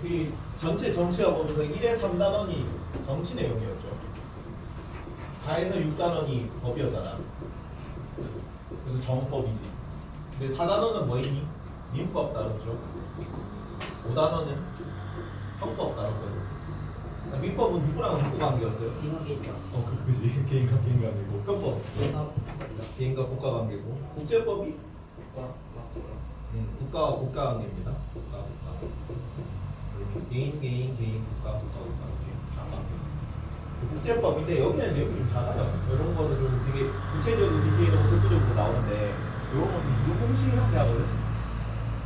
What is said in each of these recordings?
이 전체 정치화 보면서 1에 3단원이 정치 내용이었죠. 4에서 6단원이 법이었잖아. 그래서 정법이지. 근데 4단원은 뭐이니? 민법 다루죠. 5단원은 형법 다루거든. 민법은 누구랑 누구 관계였어요? 개인과 그지. 개인과 개인 관계고. 형법 개인과 국가 관계고. 국제법이 국가와 국가 관계입니다. 국가. 개인, 국가 관계. 국제법인데 여기는 내용이 좀 작아요. 이런 거는 좀 되게 구체적으로 디테일하고 세부적으로 나오는데 이런 건 유공식 형태하거든.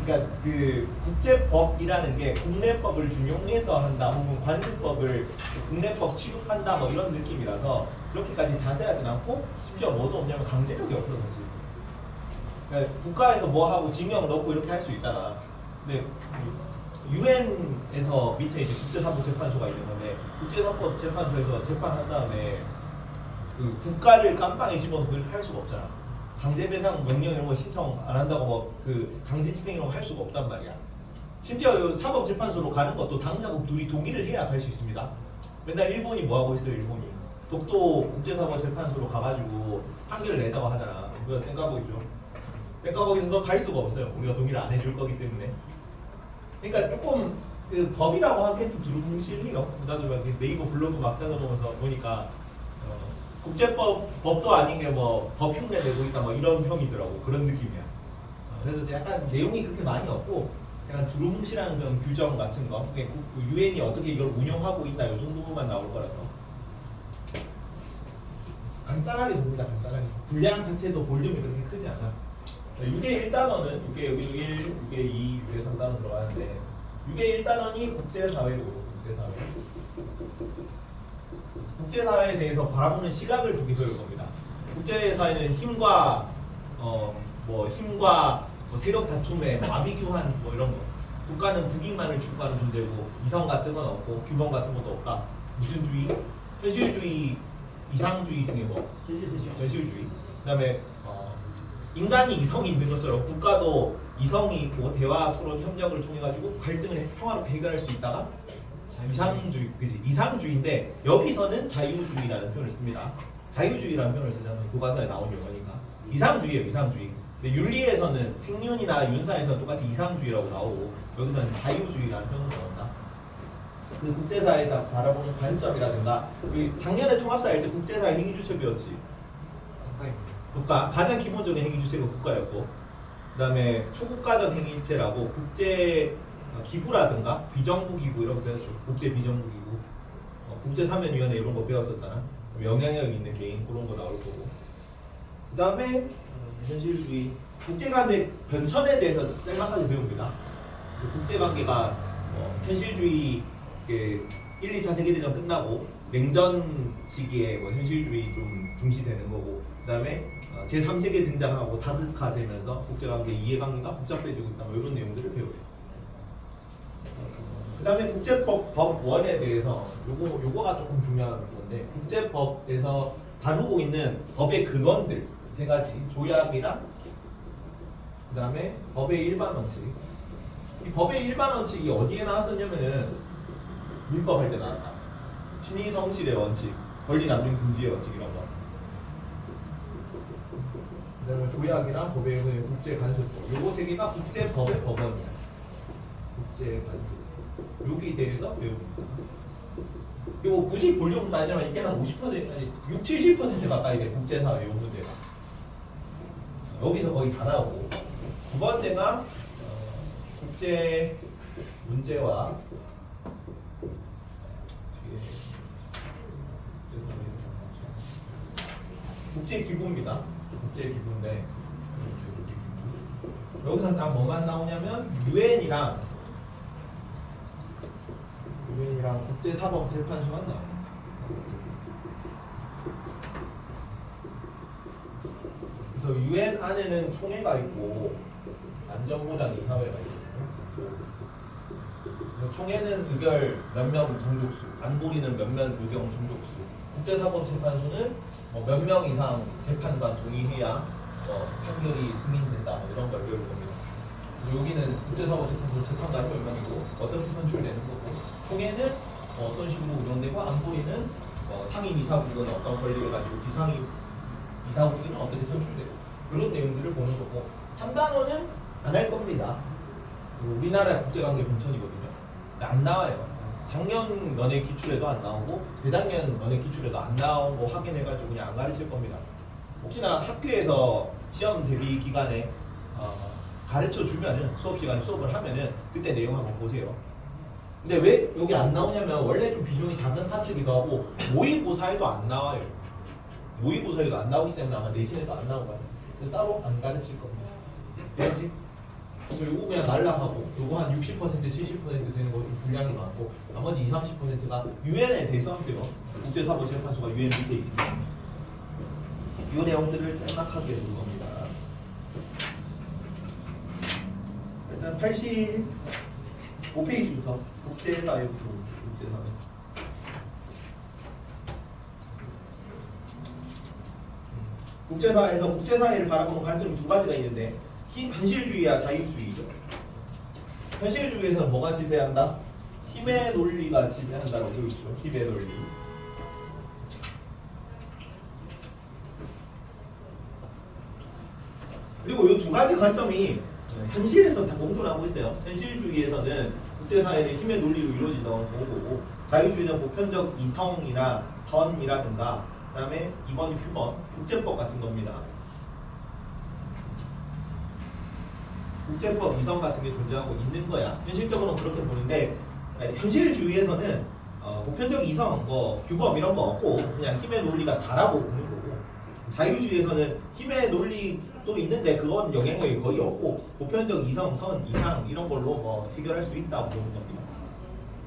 그러니까 그 국제법이라는 게 국내법을 준용해서 한다, 혹은 관습법을 국내법 취급한다, 뭐 이런 느낌이라서 그렇게까지 자세하진 않고 심지어 뭐도 없냐면 강제력이 없어서 사실. 그러니까 국가에서 뭐 하고 징역 넣고 이렇게 할 수 있잖아. 근데 유엔에서 밑에 이제 국제사법재판소가 있는 건데 국제사법재판소에서 재판한 다음에 그 국가를 깜빵에 집어넣고 이렇게 할 수가 없잖아. 강제배상 명령 이런 거 신청 안 한다고 뭐 그 강제 집행 이런 거 할 수가 없단 말이야. 심지어 사법재판소로 가는 것도 당사국 둘이 동의를 해야 갈 수 있습니다. 맨날 일본이 뭐 하고 있어요? 일본이 독도 국제사법재판소로 가가지고 판결을 내자고 하잖아. 그거 생각하고있죠. 생각하고 있어서 갈 수가 없어요. 우리가 동의를 안 해줄 거기 때문에. 그러니까 조금 그 법이라고 하기엔 좀 두루뭉실해요. 나도 이렇게 네이버 블로그 막 찾아보면서 보니까 국제법도 아닌 게 뭐 법 흉내 내고 있다 뭐 이런 평이더라고. 그런 느낌이야. 그래서 약간 내용이 그렇게 많이 없고 약간 두루뭉실한 그런 규정 같은 거, 유엔이 어떻게 이걸 운영하고 있다 이 정도만 나올 거라서 간단하게 봅니다. 간단하게. 분량 자체도 볼륨이 그렇게 크지 않아. 6의 1단원은 6의 1, 6의 2, 6의 3단원 들어가는데 6의 1단원이 국제사회고 국제사회. 국제사회에 대해서 바라보는 시각을 두개 배울 겁니다. 국제사회는 힘과 힘과 세력 다툼의 마비 교환 뭐 이런 거. 국가는 국익만을 추구하는 존재고 이성 같은 건 없고 규범 같은 것도 없다. 무슨 주의? 현실주의, 이상주의 중에 뭐? 현실주의. 그다음에 인간이 이성이 있는 것처럼 국가도 이성이 있고 대화, 토론, 협력을 통해 가지고 갈등을 평화롭게 해결할 수 있다가 이상주의, 그지? 이상주의인데 여기서는 자유주의라는 표현을 씁니다. 자유주의라는 표현을 쓰자면 교과서에 나온 용어니까 이상주의예요, 이상주의. 근데 윤리에서는 생윤이나 윤사에서는 똑같이 이상주의라고 나오고 여기서는 자유주의라는 표현을 나온다. 그 국제사회에 바라보는 관점이라든가 우리 작년에 통합사회 때 국제사회 행위주체 배웠지. 국가 가장 기본적인 행위주체가 국가였고 그다음에 초국가적 행위체라고 국제 기구라든가 비정부 기구 이런 거 배웠죠. 국제 비정부 기구, 국제사면위원회 이런 거 배웠었잖아. 영향력 있는 개인 그런 거 나올 거고. 그다음에 현실주의, 국제관계 변천에 대해서 짤막하게 배웁니다. 국제관계가 현실주의 1, 2차 세계대전 끝나고 냉전 시기에 현실주의 좀 중시되는 거고 그다음에 제3세계 등장하고 다극화되면서 국제관계 이해관계가 복잡해지고 있다 뭐 이런 내용들을 배워요. 그다음에 국제법 법원에 대해서 요거가 조금 중요한 건데 국제법에서 다루고 있는 법의 근원들 세 가지 조약이랑 그다음에 법의 일반 원칙. 이 법의 일반 원칙이 어디에 나왔었냐면은 민법 할 때 나왔다. 신의 성실의 원칙, 권리 남용 금지의 원칙 이런 거. 그다음에 조약이랑 법의 국제 간섭법. 요거 세 개가 국제법의 법원이야. 국제 간섭. 여기에 대해서 배웁니다. 이거 굳이 볼륨 따지면 이게 한 50% 아니 60-70% 가까이 돼. 국제사회 요 문제가. 여기서 거의 다 나오고. 두 번째가 국제 문제와 국제 기구입니다. 국제 기구인데 여기서 딱 뭐만 나오냐면 유엔이랑 국제사법재판소만 나와요. 그래서 유엔 안에는 총회가 있고 안전보장이사회가 있거든요. 총회는 의결 몇 명 정족수, 안보리는 몇 명 의견 정족수, 국제사법재판소는 몇 명 이상 재판관 동의해야 판결이 승인된다 이런 걸 배울 겁니다. 여기는 국제사법재판소 재판관이 몇 명이고 어떻게 선출되는 거고, 총회는 어떤 식으로 운영되고, 안보리는 상임 이사국은 어떤 권리를 가지고 비상임 이사국들은 어떻게 선출되고, 이런 내용들을 보는 거고, 3단원은 안 할 겁니다. 우리나라 국제관계 본천이거든요. 안 나와요. 작년 면회 기출에도 안 나오고 재작년 면회 기출에도 안 나오고 확인해가지고 그냥 안 가르칠 겁니다. 혹시나 학교에서 시험 대비 기간에 가르쳐 주면은 수업 시간에 수업을 하면은 그때 내용 한번 보세요. 근데 왜 여기 안 나오냐면 원래 좀 비중이 작은 파트기도 하고 모의고사에도 안 나와요. 모의고사에도 안 나오기 때문에 아마 내신에도 안 나올 거예요. 그래서 따로 안 가르칠 겁니다. 알지? 그래서 요거 그냥 날라가고 요거 한 60% 70% 되는 거 분량이 많고 나머지 20-30%가 유엔에 대해서 하세요. 국제사법재판소가 유엔 밑에 있기 때문에 이 내용들을 짤막하게 읽는 겁니다. 일단 85페이지부터 국제사회부터 국제사회. 국제사회에서 국제사회를 바라보는 관점이 두 가지가 있는데 현실주의와 자유주의죠. 현실주의에서는 뭐가 지배한다? 힘의 논리가 지배한다고 되어 있죠. 힘의 논리. 그리고 이 두 가지 관점이 현실에서 다 공존하고 있어요. 현실주의에서는 국제사회는 힘의 논리로 이루어진다고 보고, 자유주의는 보편적 이성이나 선이라든가 그다음에 이번 규범, 국제법 같은 겁니다. 국제법, 이성 같은 게 존재하고 있는 거야. 현실적으로는 그렇게 보는데 현실주의에서는 보편적 이성, 규범 이런 거 없고 그냥 힘의 논리가 다라고 보는 거고, 자유주의에서는 힘의 논리도 있는데 그건 영향력이 거의 없고 보편적 이성, 선, 이상 이런 걸로 해결할 수 있다고 보는 겁니다.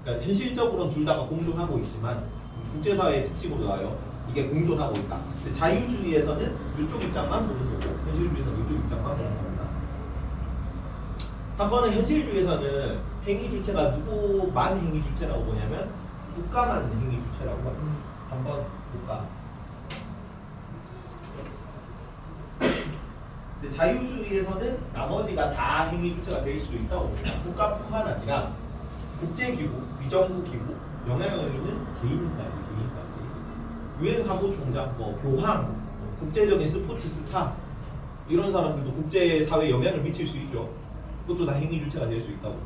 그러니까 현실적으로는 둘 다가 공존하고 있지만 국제사회의 특징으로 나와요. 이게 공존하고 있다. 근데 자유주의에서는 이쪽 입장만 보는 거고 현실주의에서는 이쪽 입장만 보는 겁니다. 3번은 현실주의에서는 행위 주체가 누구만 행위 주체라고 보냐면 국가만 행위 주체라고 합니다. 3번 국가. 근데 자유주의에서는 나머지가 다 행위 주체가 될 수 있다고 봅니다. 국가뿐만 아니라 국제기구, 비정부 기구, 영향력 있는 개인까지. 유엔 사무총장, 교황, 국제적인 스포츠 스타 이런 사람들도 국제사회에 영향을 미칠 수 있죠. 그것도 다 행위 주체가 될 수 있다고.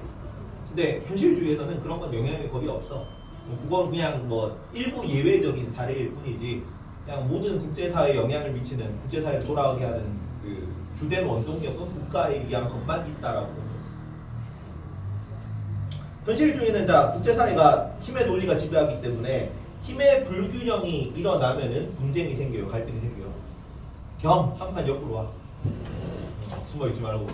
근데 현실주의에서는 그런 건 영향이 거의 없어. 그건 그냥 일부 예외적인 사례일 뿐이지 그냥 모든 국제사회에 영향을 미치는, 국제사회를 돌아가게 하는 그 주된 원동력은 국가에 의한 것만 있다라고 보는 거지. 현실주의는 국제사회가 힘의 논리가 지배하기 때문에 힘의 불균형이 일어나면은 분쟁이 생겨요. 갈등이 생겨요. 한 칸 옆으로 와. 숨어있지 말고.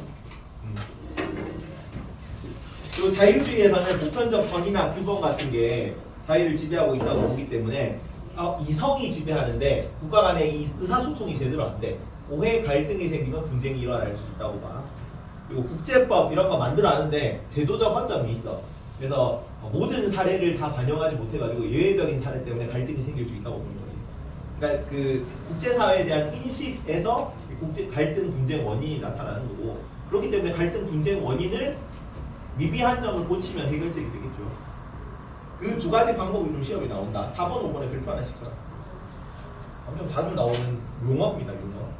그리고 자유주의에서는 보편적 선이나 규범 같은 게 사회를 지배하고 있다고 보기 때문에 이성이 지배하는데 국가 간의 이 의사소통이 제대로 안 돼. 오해, 갈등이 생기면 분쟁이 일어날 수 있다고 봐. 그리고 국제법 이런 거 만들어놨는데 제도적 허점이 있어. 그래서 모든 사례를 다 반영하지 못해가지고 예외적인 사례 때문에 갈등이 생길 수 있다고 보는 거지. 그러니까 그 국제사회에 대한 인식에서 국제 갈등 분쟁 원인이 나타나는 거고, 그렇기 때문에 갈등 분쟁 원인을 미비한 점을 고치면 해결책이 되겠죠. 그 두 가지 방법이 좀 시험에 나온다. 4번, 5번에 글표 하나씩 쳐라. 엄청 자주 나오는 용어입니다. 용어.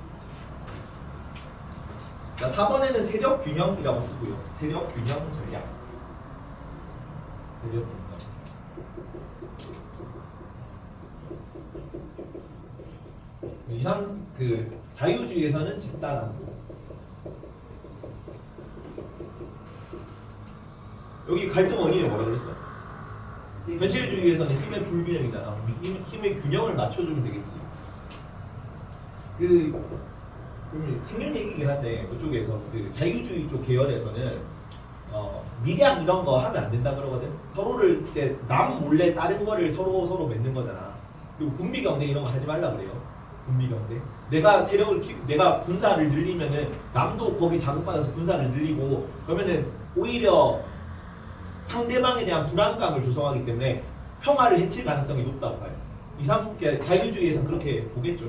자, 4번에는 세력 균형이라고 쓰고요. 세력 균형 전략. 세력 균형. 이상 그 자유주의에서는 집단화고, 여기 갈등 원인이 뭐라 그랬어? 현실주의에서는 힘의 불균형이잖아. 힘의 균형을 맞춰주면 되겠지. 생긴 얘기긴 한데 그쪽에서 그 자유주의 쪽 계열에서는 미량 이런 거 하면 안 된다 그러거든. 서로를 남 몰래 다른 거를 서로 맺는 거잖아. 그리고 군비 경쟁 이런 거 하지 말라 그래요. 군비 경쟁. 내가 내가 군사를 늘리면은 남도 거기 자극받아서 군사를 늘리고, 그러면은 오히려 상대방에 대한 불안감을 조성하기 때문에 평화를 해칠 가능성이 높다고 봐요. 자유주의에서는 그렇게 보겠죠.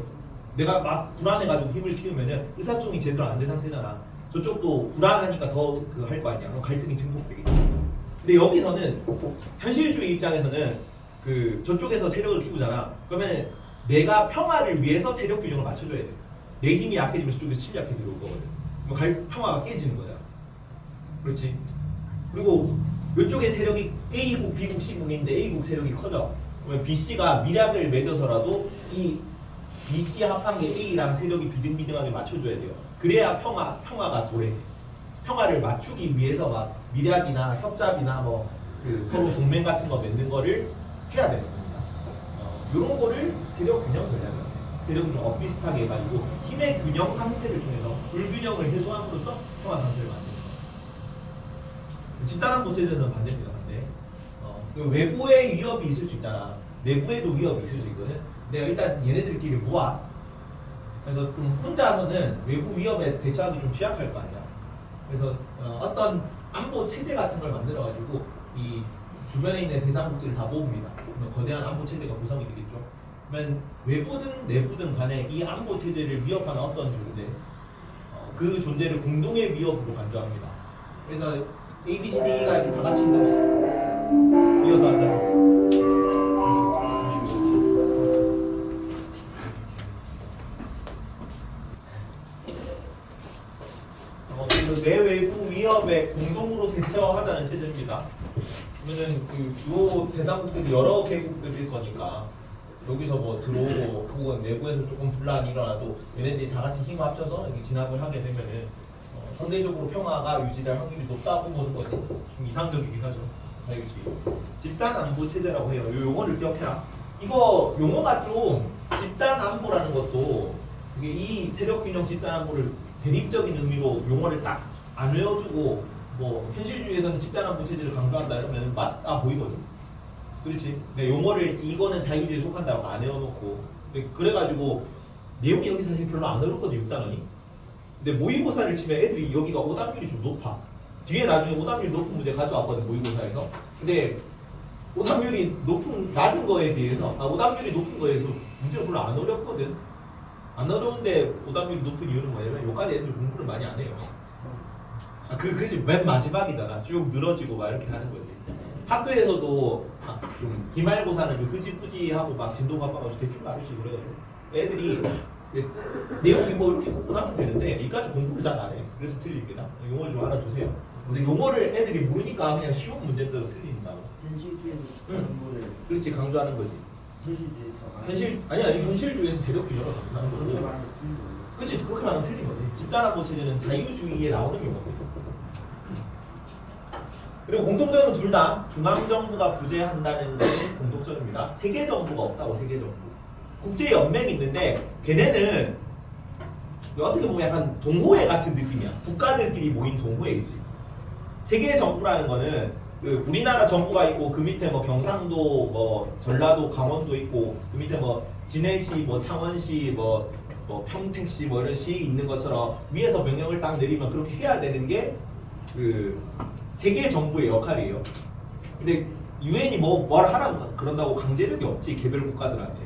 내가 막 불안해가지고 힘을 키우면은 의사소통이 제대로 안 된 상태잖아. 저쪽도 불안하니까 더 그 할 거 아니야. 그럼 갈등이 증폭되겠지. 근데 여기서는 현실주의 입장에서는 그 저쪽에서 세력을 키우잖아. 그러면 내가 평화를 위해서 세력 균형을 맞춰줘야 돼. 내 힘이 약해지면 저쪽에서 침략해 들어올 거거든. 그럼 평화가 깨지는 거야. 그렇지. 그리고 이쪽에 세력이 A국, B국, C국인데 A국 세력이 커져. 그러면 BC가 미략을 맺어서라도 이 BC 합한 게 A랑 세력이 비등비등하게 맞춰줘야 돼요. 그래야 평화가 도래. 평화를 맞추기 위해서 막 미략이나 협잡이나 뭐 그 서로 동맹 같은 거 맺는 거를 해야 되는 겁니다. 이런 거를 세력 균형 전략이에요. 세력을 좀 엇비슷하게 해가지고 힘의 균형 상태를 통해서 불균형을 해소함으로써 평화 상태를 만드는 거예요. 집단안보체제는 반대입니다. 반대. 외부의 위협이 있을 수 있잖아. 내부에도 위협이 있을 수 있거든. 내가 일단 얘네들끼리 모아. 그래서 좀 혼자서는 외부 위협에 대처하기 좀 취약할 거 아니야. 그래서 어떤 안보 체제 같은 걸 만들어가지고 이 주변에 있는 대상국들을 다 모읍니다. 그러면 거대한 안보 체제가 구성이 되겠죠. 그러면 외부든 내부든 간에 이 안보 체제를 위협하는 어떤 존재, 그 존재를 공동의 위협으로 간주합니다. 그래서 A, B, C, D가 이렇게 다 같이 있는 이어서 하자. 내외부 위협에 공동으로 대처하자는 체제입니다. 그러면은 요 대상국들이 여러 개국들일 거니까 여기서 뭐 들어오고 혹은 내부에서 조금 분란이 일어나도 얘네들이 다 같이 힘을 합쳐서 이렇게 진압을 하게 되면은 상대적으로 평화가 유지될 확률이 높다고 보는 거지. 좀 이상적이긴 하죠. 자유주의. 집단 안보 체제라고 해요. 요 용어를 기억해라. 이거 용어가 좀 집단 안보라는 것도 이게 이 세력 균형 집단 안보를 대립적인 의미로 용어를 딱 안 외워두고 뭐 현실주의에서는 집단 안보 체제를 강조한다 이러면 맞아 보이거든. 그렇지. 근데 용어를 이거는 자유주의에 속한다고 안 외워놓고 그래가지고 내용이 여기 사실 별로 안 어렵거든 6단원이. 근데 모의고사를 치면 애들이 여기가 오답률이 좀 높아. 뒤에 나중에 오답률 높은 문제 가져왔거든 모의고사에서. 근데 오답률이 낮은 거에 비해서 오답률이 높은 거에서 문제가 별로 안 어렵거든. 안 어려운데 오답률이 높은 이유는 뭐냐면 여기까지 애들이 공부를 많이 안 해요. 그치 맨 마지막이잖아. 쭉 늘어지고 막 이렇게 하는 거지. 학교에서도 좀 기말고사는 좀 흐지부지하고 막 진도 바빠가지고 대충 가르치고 그래가지고 애들이 내용이 뭐 이렇게 공부하면 되는데 이까지 공부를 잘 안 해. 그래서 틀립니다. 용어 좀 알아두세요. 그래서 용어를 애들이 모르니까 그냥 쉬운 문제대로 틀린다고. 현실주의에서 다른 거를 그렇지 강조하는 거지. 현실주의에서 아니야 이 현실주의에서 세력 균형을 강조하는 그렇게 거고. 말하면 틀린 거예요. 그렇지 그렇게 말하면 틀린 거지. 집단안보 체제는 자유주의에 나오는 용어거든. 그리고 공통점은 둘 다 중앙정부가 부재한다는 것이 공통점입니다. 세계정부가 없다고. 세계정부. 국제연맹이 있는데 걔네는 어떻게 보면 약간 동호회 같은 느낌이야. 국가들끼리 모인 동호회이지. 세계정부라는 거는 그 우리나라 정부가 있고 그 밑에 뭐 경상도 뭐 전라도 강원도 있고 그 밑에 뭐 진해시 뭐 창원시 뭐 평택시 뭐 이런 시 있는 것처럼 위에서 명령을 딱 내리면 그렇게 해야 되는 게 그 세계 정부의 역할이에요. 근데 유엔이 뭘 하라 그런다고 강제력이 없지 개별 국가들한테.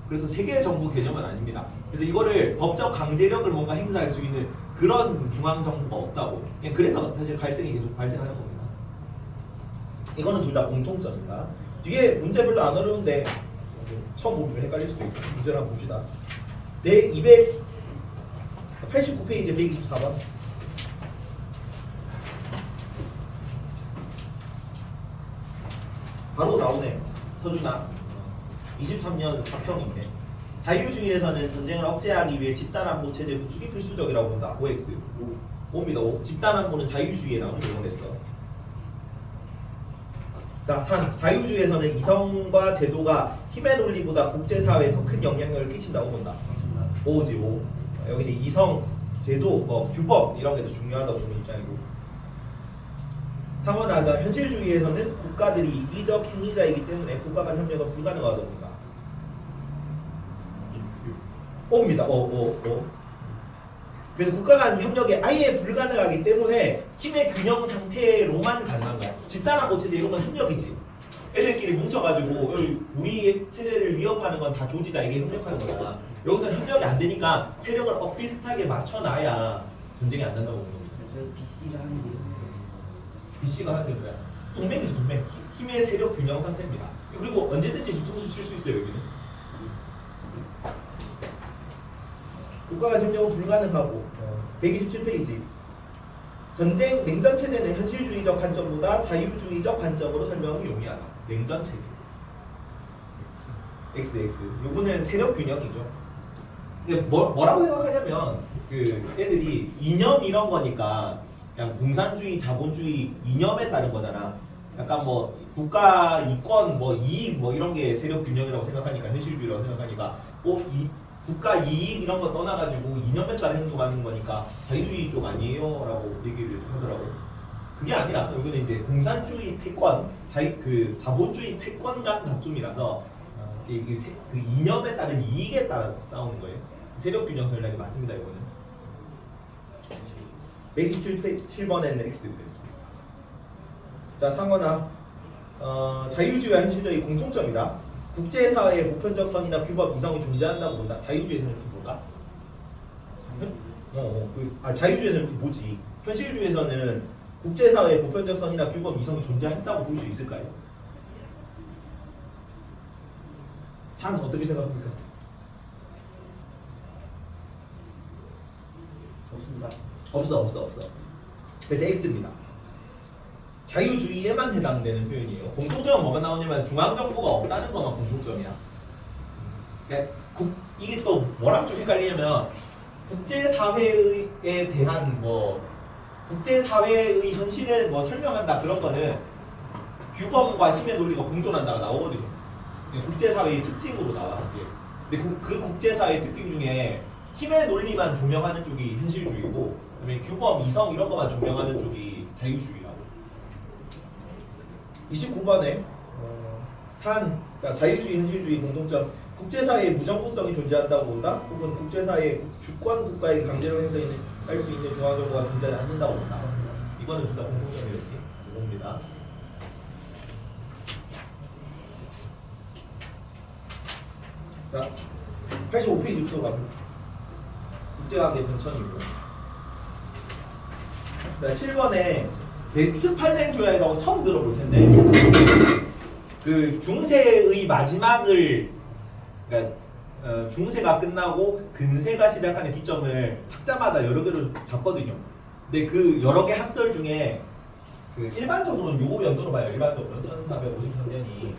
그래서 세계 정부 개념은 아닙니다. 그래서 이거를 법적 강제력을 뭔가 행사할 수 있는 그런 중앙 정부가 없다고. 그냥 그래서 사실 갈등이 계속 발생하는 겁니다. 이거는 둘 다 공통점입니다. 뒤에 문제 별로 안 어려운데 처음 보면 헷갈릴 수도 있고 문제를 한번 봅시다. 네, 289페이지 124번. 바로 나오네. 서준아. 23년 4평인데 자유주의에서는 전쟁을 억제하기 위해 집단안보 체제 구축이 필수적이라고 본다. OX. 5입니다. 5. 집단안보는 자유주의에 나오는 용어를 했어. 자, 3. 자유주의에서는 이성과 제도가 힘의 논리보다 국제사회에 더 큰 영향력을 끼친다고 본다. 5지 5. 여기는 이성, 제도, 뭐 규범 이런 게 더 중요하다고 보는 입장이고. 상원하자 현실주의에서는 국가들이 이기적 행위자이기 때문에 국가 간 협력은 불가능하다고 본다. 5입니다. 5. 그래서 국가 간 협력이 아예 불가능하기 때문에 힘의 균형 상태로만 가능한 거야. 집단안보 체제 이런 건 협력이지. 애들끼리 뭉쳐가지고 우리 체제를 위협하는 건 다 조지자에게 협력하는 거잖아. 여기서 협력이 안 되니까 세력을 엇비슷하게 맞춰놔야 전쟁이 안 난다고 보는 겁니다. 저 BC가 하는 게 BC가 하는 거야. 동맹이죠, 동맹. 힘의 세력 균형 상태입니다. 그리고 언제든지 뒤통수 칠 수 있어요, 여기는. 국가 간 협력은 불가능하고 127페이지. 전쟁 냉전 체제는 현실주의적 관점보다 자유주의적 관점으로 설명하기 용이하다. 냉전 체제. XX. 요거는 세력 균형이죠. 근데 뭐라고 생각하냐면 그 애들이 이념 이런 거니까 그냥 공산주의, 자본주의 이념에 따른 거잖아. 약간 뭐 국가 이권, 뭐 이익 뭐 이런 게 세력 균형이라고 생각하니까 현실주의라고 생각하니까 이 국가 이익 이런 거 떠나가지고 이념에 따라 행동하는 거니까 자유주의 쪽 아니에요라고 얘기를 하더라고. 그게 아니라 여기는 이제 공산주의 패권, 그 자본주의 패권 간 다툼이라서 그 이념에 따른 이익에 따라 싸우는 거예요. 세력 균형 전략이 맞습니다. 이거는 127번에는 X. 자, 상원아. 자유주의와 현실주의 공통점이다. 국제사회의 보편적 선이나 규범 이성이 존재한다고 본다. 자유주의에서는 이렇게 볼까? 자유주의에서는 뭐지? 현실주의에서는 국제사회의 보편적 선이나 규범 이성이 존재한다고 볼 수 있을까요? 3 어떻게 생각합니까? 없습니다. 없어. 그래서 X입니다. 자유주의에만 해당되는 표현이에요. 공통점은 뭐가 나오냐면 중앙정부가 없다는 것만 공통점이야. 그러니까 이게 또 뭐랑 좀 헷갈리냐면 국제사회에 대한 뭐 국제사회의 현실에 뭐 설명한다 그런 거는 규범과 힘의 논리가 공존한다가 나오거든요. 국제사회의 특징으로 나와. 근데 그 국제사회의 특징 중에 힘의 논리만 조명하는 쪽이 현실주의고, 그다음에 규범, 이성 이런 것만 조명하는 쪽이 자유주의라고. 29번에 그러니까 자유주의, 현실주의 공통점. 국제사회의 무정부성이 존재한다고 본다. 혹은 국제사회의 주권 국가의 강제로 행사할 수 있는 중앙정부가 존재하지 않는다고 본다. 이거는 둘 다 공통점이겠지. 이겁니다. 자, 85페이지부터 가볼게요. 국제관계 편천이고. 자, 7번에 베스트팔렌 조약이라고 처음 들어볼 텐데, 그 중세의 마지막을, 그러니까 중세가 끝나고 근세가 시작하는 기점을 학자마다 여러 개로 잡거든요. 근데 그 여러 개 학설 중에 그 일반적으로는 요 연도로 봐요. 일반적으로 1453년이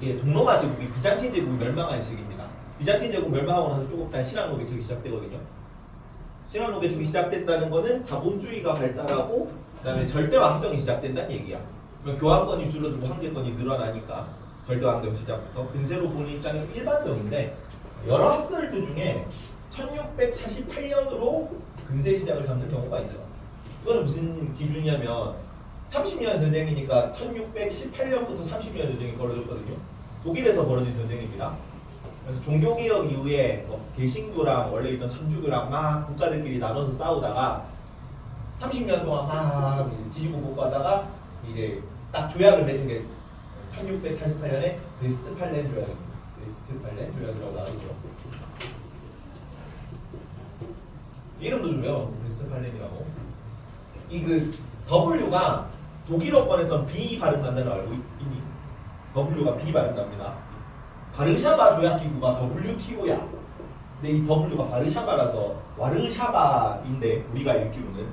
이게 동로마 제국이 비잔틴 제국이 멸망한 시기입니다. 비잔틴 제국 멸망하고 나서 조금 있다 신라노 개척이 시작되거든요. 신라노 개척이 시작된다는 거는 자본주의가 발달하고 그다음에 절대 왕정이 시작된다는 얘기야. 교황권이 줄어들고 황제권이 늘어나니까 절대 왕정 시작부터 근세로 보는 입장이 일반적인데 여러 학설들 중에 1648년으로 근세 시작을 잡는 경우가 있어요. 이거는 무슨 기준이냐면 30년 전쟁이니까 1618년부터 30년 전쟁이 벌어졌거든요. 독일에서 벌어진 전쟁입니다. 그래서 종교개혁 이후에 개신교랑 원래 있던 천주교랑 막 국가들끼리 나눠서 싸우다가 30년 동안 막 지지고 볶아다가 이제 딱 조약을 맺은 게 1648년에 베스트팔렌 조약입니다. 베스트팔렌 조약이라고 나오죠. 이름도 좀 외워. 베스트팔렌이라고. 이 그 W가 독일어권에선 B 발음 난다는 걸 알고 있니? W가 B 발음 납니다. 바르샤바 조약기구가 WTO야. 근데 이 W가 바르샤바라서 와르샤바인데 우리가 읽기로는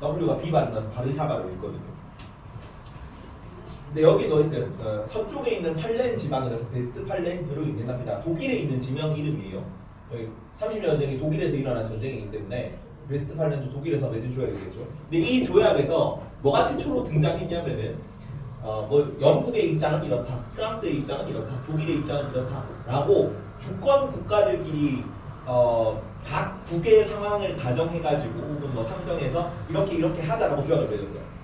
W가 B 발음 나서 바르샤바로 읽거든요. 근데 여기서 하여튼 서쪽에 있는 팔렌 지방이라서 베스트팔렌으로 읽는답니다. 독일에 있는 지명 이름이에요. 여기 30년 전쟁이 독일에서 일어난 전쟁이기 때문에 베스트팔렌도 독일에서 맺은 조약이겠죠. 근데 이 조약에서 뭐가 최초로 등장했냐면은 뭐 영국의 입장은 이렇다, 프랑스의 입장은 이렇다, 독일의 입장은 이렇다라고 주권 국가들끼리 각 국의 상황을 가정해가지고 혹은 뭐 상정해서 이렇게 하자라고 조약을 맺었어요.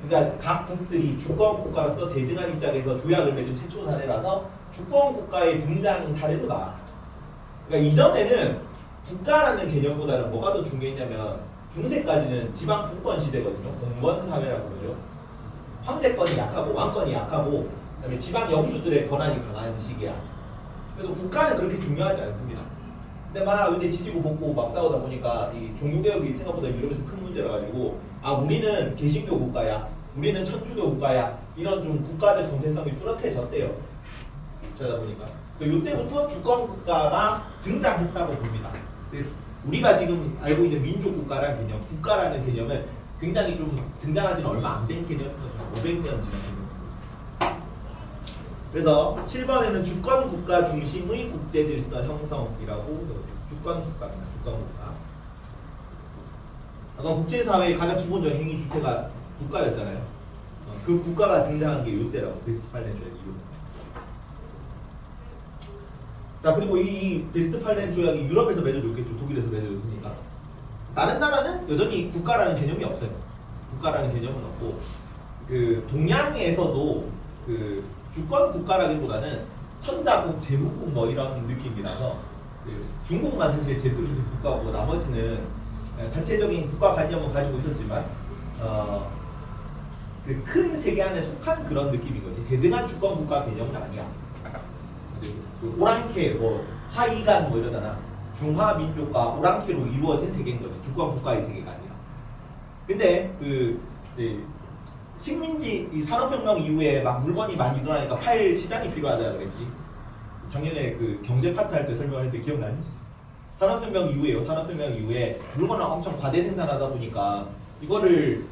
그러니까 각 국들이 주권 국가로서 대등한 입장에서 조약을 맺은 최초 사례라서 주권 국가의 등장 사례로 나와. 그러니까 이전에는 국가라는 개념보다는 뭐가 더 중요했냐면 중세까지는 지방 분권 시대거든요. 공권 사회라고 그러죠. 황제권이 약하고 왕권이 약하고 그다음에 지방 영주들의 권한이 강한 시기야. 그래서 국가는 그렇게 중요하지 않습니다. 근데 막 근데 지지고 볶고 막 싸우다 보니까 이 종교개혁이 생각보다 유럽에서 큰 문제라 가지고 아 우리는 개신교 국가야, 우리는 천주교 국가야 이런 좀 국가적 정체성이 뚜렷해졌대요. 그러다 보니까 그래서 이때부터 주권 국가가 등장했다고 봅니다. 근데 우리가 지금 알고 있는 민족 국가라는 개념, 국가라는 개념은 굉장히 좀 등장한 지는 얼마 안 된 개념이거든요. 500년 지난 개념. 그래서 7번에는 주권 국가 중심의 국제 질서 형성이라고 적었어요. 주권 국가입니다. 주권 국가. 아까 국제사회의 가장 기본적인 행위 주체가 국가였잖아요. 그 국가가 등장한 게 이때라고 베스트팔렌 조약 이후. 자 그리고 이 베스트팔렌 조약이 유럽에서 맺어졌겠죠. 독일에서 맺어졌으니까. 다른 나라는 여전히 국가라는 개념이 없어요. 국가라는 개념은 없고 그 동양에서도 그 주권 국가라기보다는 천자국, 제후국 뭐 이런 느낌이라서 그 중국만 사실 제도주의 국가고 나머지는 자체적인 국가 관념은 가지고 있었지만 그 큰 세계 안에 속한 그런 느낌인 거지. 대등한 주권 국가 개념은 아니야. 그 오랑캐, 뭐 하이간 뭐 이러잖아. 중화 민족과 오랑캐로 이루어진 세계인 거지. 주권 국가의 세계가 아니라. 근데 그 이제 식민지 이 산업혁명 이후에 막 물건이 많이 늘어나니까 팔 시장이 필요하다 그랬지. 작년에 그 경제 파트 할 때 설명했는데 기억나니? 산업혁명 이후에요. 산업혁명 이후에 물건을 엄청 과대 생산하다 보니까 이거를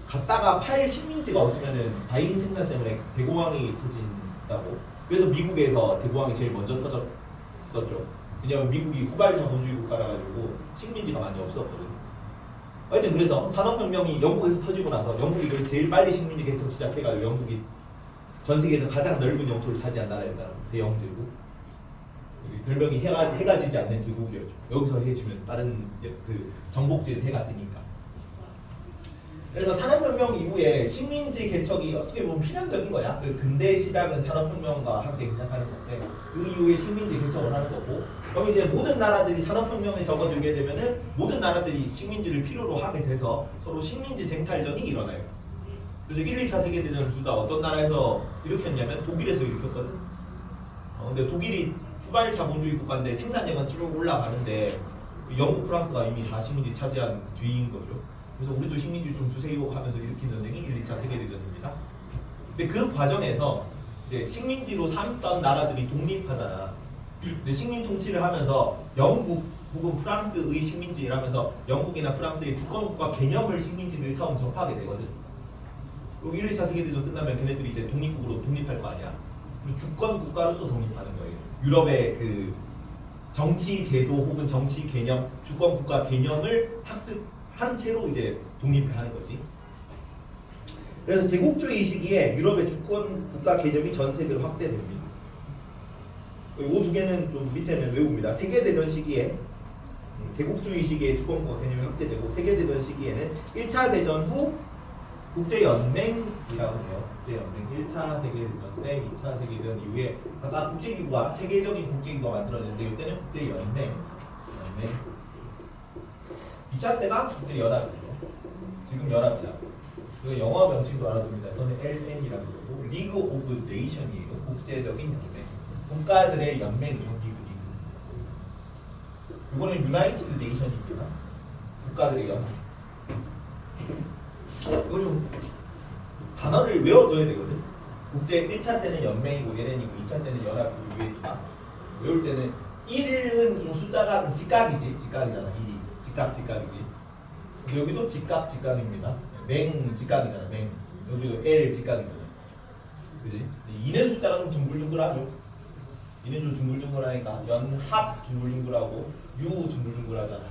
갖다가 팔 식민지가 없으면은 과잉 생산 때문에 대공황이 터진다고. 그래서 미국에서 대공황이 제일 먼저 터졌었죠. 왜냐면 미국이 후발 자본주의 국가라 가지고 식민지가 많이 없었거든요. 하여튼 그래서 산업혁명이 영국에서 터지고 나서 영국이 그래서 제일 빨리 식민지 개척 시작해가지고 영국이 전 세계에서 가장 넓은 영토를 차지한 나라였잖아. 대영제국. 별명이 해가 지지 않는 제국이었죠. 여기서 해지면 다른 그 정복지에서 해가 뜨니까. 그래서 산업혁명 이후에 식민지 개척이 어떻게 보면 필연적인 거야. 그 근대 시작은 산업혁명과 함께 시작하는 건데 그 이후에 식민지 개척을 하는 거고. 그럼 이제 모든 나라들이 산업혁명에 접어들게 되면은 모든 나라들이 식민지를 필요로 하게 돼서 서로 식민지 쟁탈전이 일어나요. 그래서 1, 2차 세계대전 둘 다 어떤 나라에서 일으켰냐면 독일에서 일으켰거든. 근데 독일이 후발 자본주의 국가인데 생산량은 쭉 올라가는데 영국, 프랑스가 이미 다 식민지 차지한 뒤인 거죠. 그래서 우리도 식민지 좀 주세요 하면서 일으킨 전쟁이 1, 2차 세계대전입니다. 근데 그 과정에서 이제 식민지로 삼던 나라들이 독립하잖아. 근데 식민 통치를 하면서 영국 혹은 프랑스의 식민지라면서 영국이나 프랑스의 주권국가 개념을 식민지들이 처음 접하게 되거든. 그리고 1, 2차 세계대전 끝나면 걔네들이 이제 독립국으로 독립할 거 아니야. 그리고 주권국가로서 독립하는 거예요. 유럽의 그 정치 제도 혹은 정치 개념, 주권국가 개념을 학습한 채로 이제 독립을 하는 거지. 그래서 제국주의 시기에 유럽의 주권국가 개념이 전 세계로 확대됩니다. 이 두 개는 좀 밑에는 외웁니다. 세계대전 시기에 제국주의 시기에 주권국가 개념이 확대되고 세계대전 시기에는 1차 대전 후 국제연맹이라고 해요. 국제연맹 1차 세계대전 때 2차 세계대전 이후에 각각 국제기구가 세계적인 국제기구가 만들어졌는데 이때는 국제연맹 2차 때가 국제연합이죠. 지금 연합이다. 그 영어 명칭도 알아둡니다. 이거는 LN이라고 그러고 리그 오브 네이션이에요. 국제적인 연맹. 국가들의 연맹이요. 리그. 이거는 유나이티드 네이션입니다. 국가들의 연맹. 이거 좀 단어를 외워둬야 되거든. 국제 1차 때는 연맹이고 LN이고 2차 때는 연합이고 UN이다. 외울 때는 1은 좀 숫자가 직각이지. 직각이잖아. 1이. 직각이지. 여기도 직각입니다. 맹 직각이잖아. 맹. 여기도 L 직각이잖아. 그지? 2는 숫자가 좀 둥글둥글하죠. 2는 좀 둥글둥글하니까 연합 둥글둥글하고 U 둥글둥글하잖아.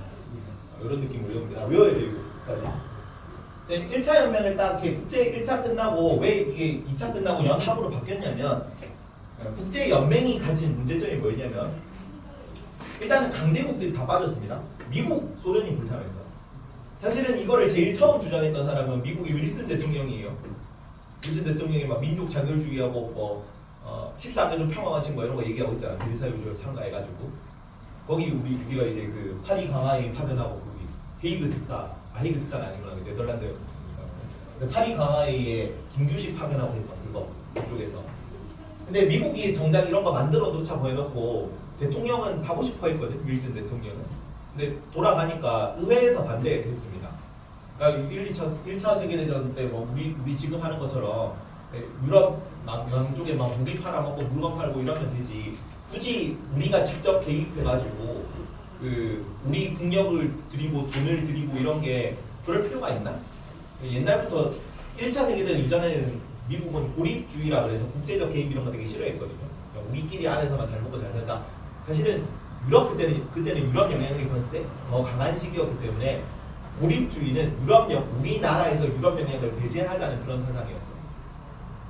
이런 느낌으로 외웁니다. 외워야 돼요. 이거까지. 1차 연맹을 딱 이렇게 국제 1차 끝나고 왜 이게 2차 끝나고 연합으로 바뀌었냐면 국제 연맹이 가진 문제점이 뭐였냐면 일단은 강대국들이 다 빠졌습니다. 미국, 소련이 불참했어. 사실은 이거를 제일 처음 주장했던 사람은 미국의 윌슨 대통령이에요. 윌슨 대통령이 막 민족 자결주의하고 뭐 14개조 평화원칙 뭐 이런 거 얘기하고 있잖아. 비례사유주를 참가해가지고 거기 우리가 이제 그 파리 강화에 파견하고 거기 헤이그 특사, 헤이그 특사는 아니구나. 네덜란드 파리 강화에 김규식 파견하고 했던 그거 그쪽에서. 근데 미국이 정작 이런 거 만들어 놓자 보여놓고 대통령은 하고 싶어 했거든, 윌슨 대통령은. 근데 돌아가니까 의회에서 반대했습니다. 그러니까 1차 세계대전 때 뭐 우리 지금 하는 것처럼 유럽 양쪽에 막 무기 팔아먹고 물건 팔고 이러면 되지. 굳이 우리가 직접 개입해가지고 그 우리 국력을 들이고 돈을 들이고 이런 게 그럴 필요가 있나? 옛날부터 1차 세계대전 이전에는 미국은 고립주의라 그래서 국제적 개입 이런 거 되게 싫어했거든요. 그러니까 우리끼리 안에서만 잘 먹고 잘 살다. 사실은 유럽 그때는 유럽 영향력이 더 강한 시기였기 때문에 고립주의는 우리나라에서 유럽 영향력을 배제하자는 그런 사상이었어.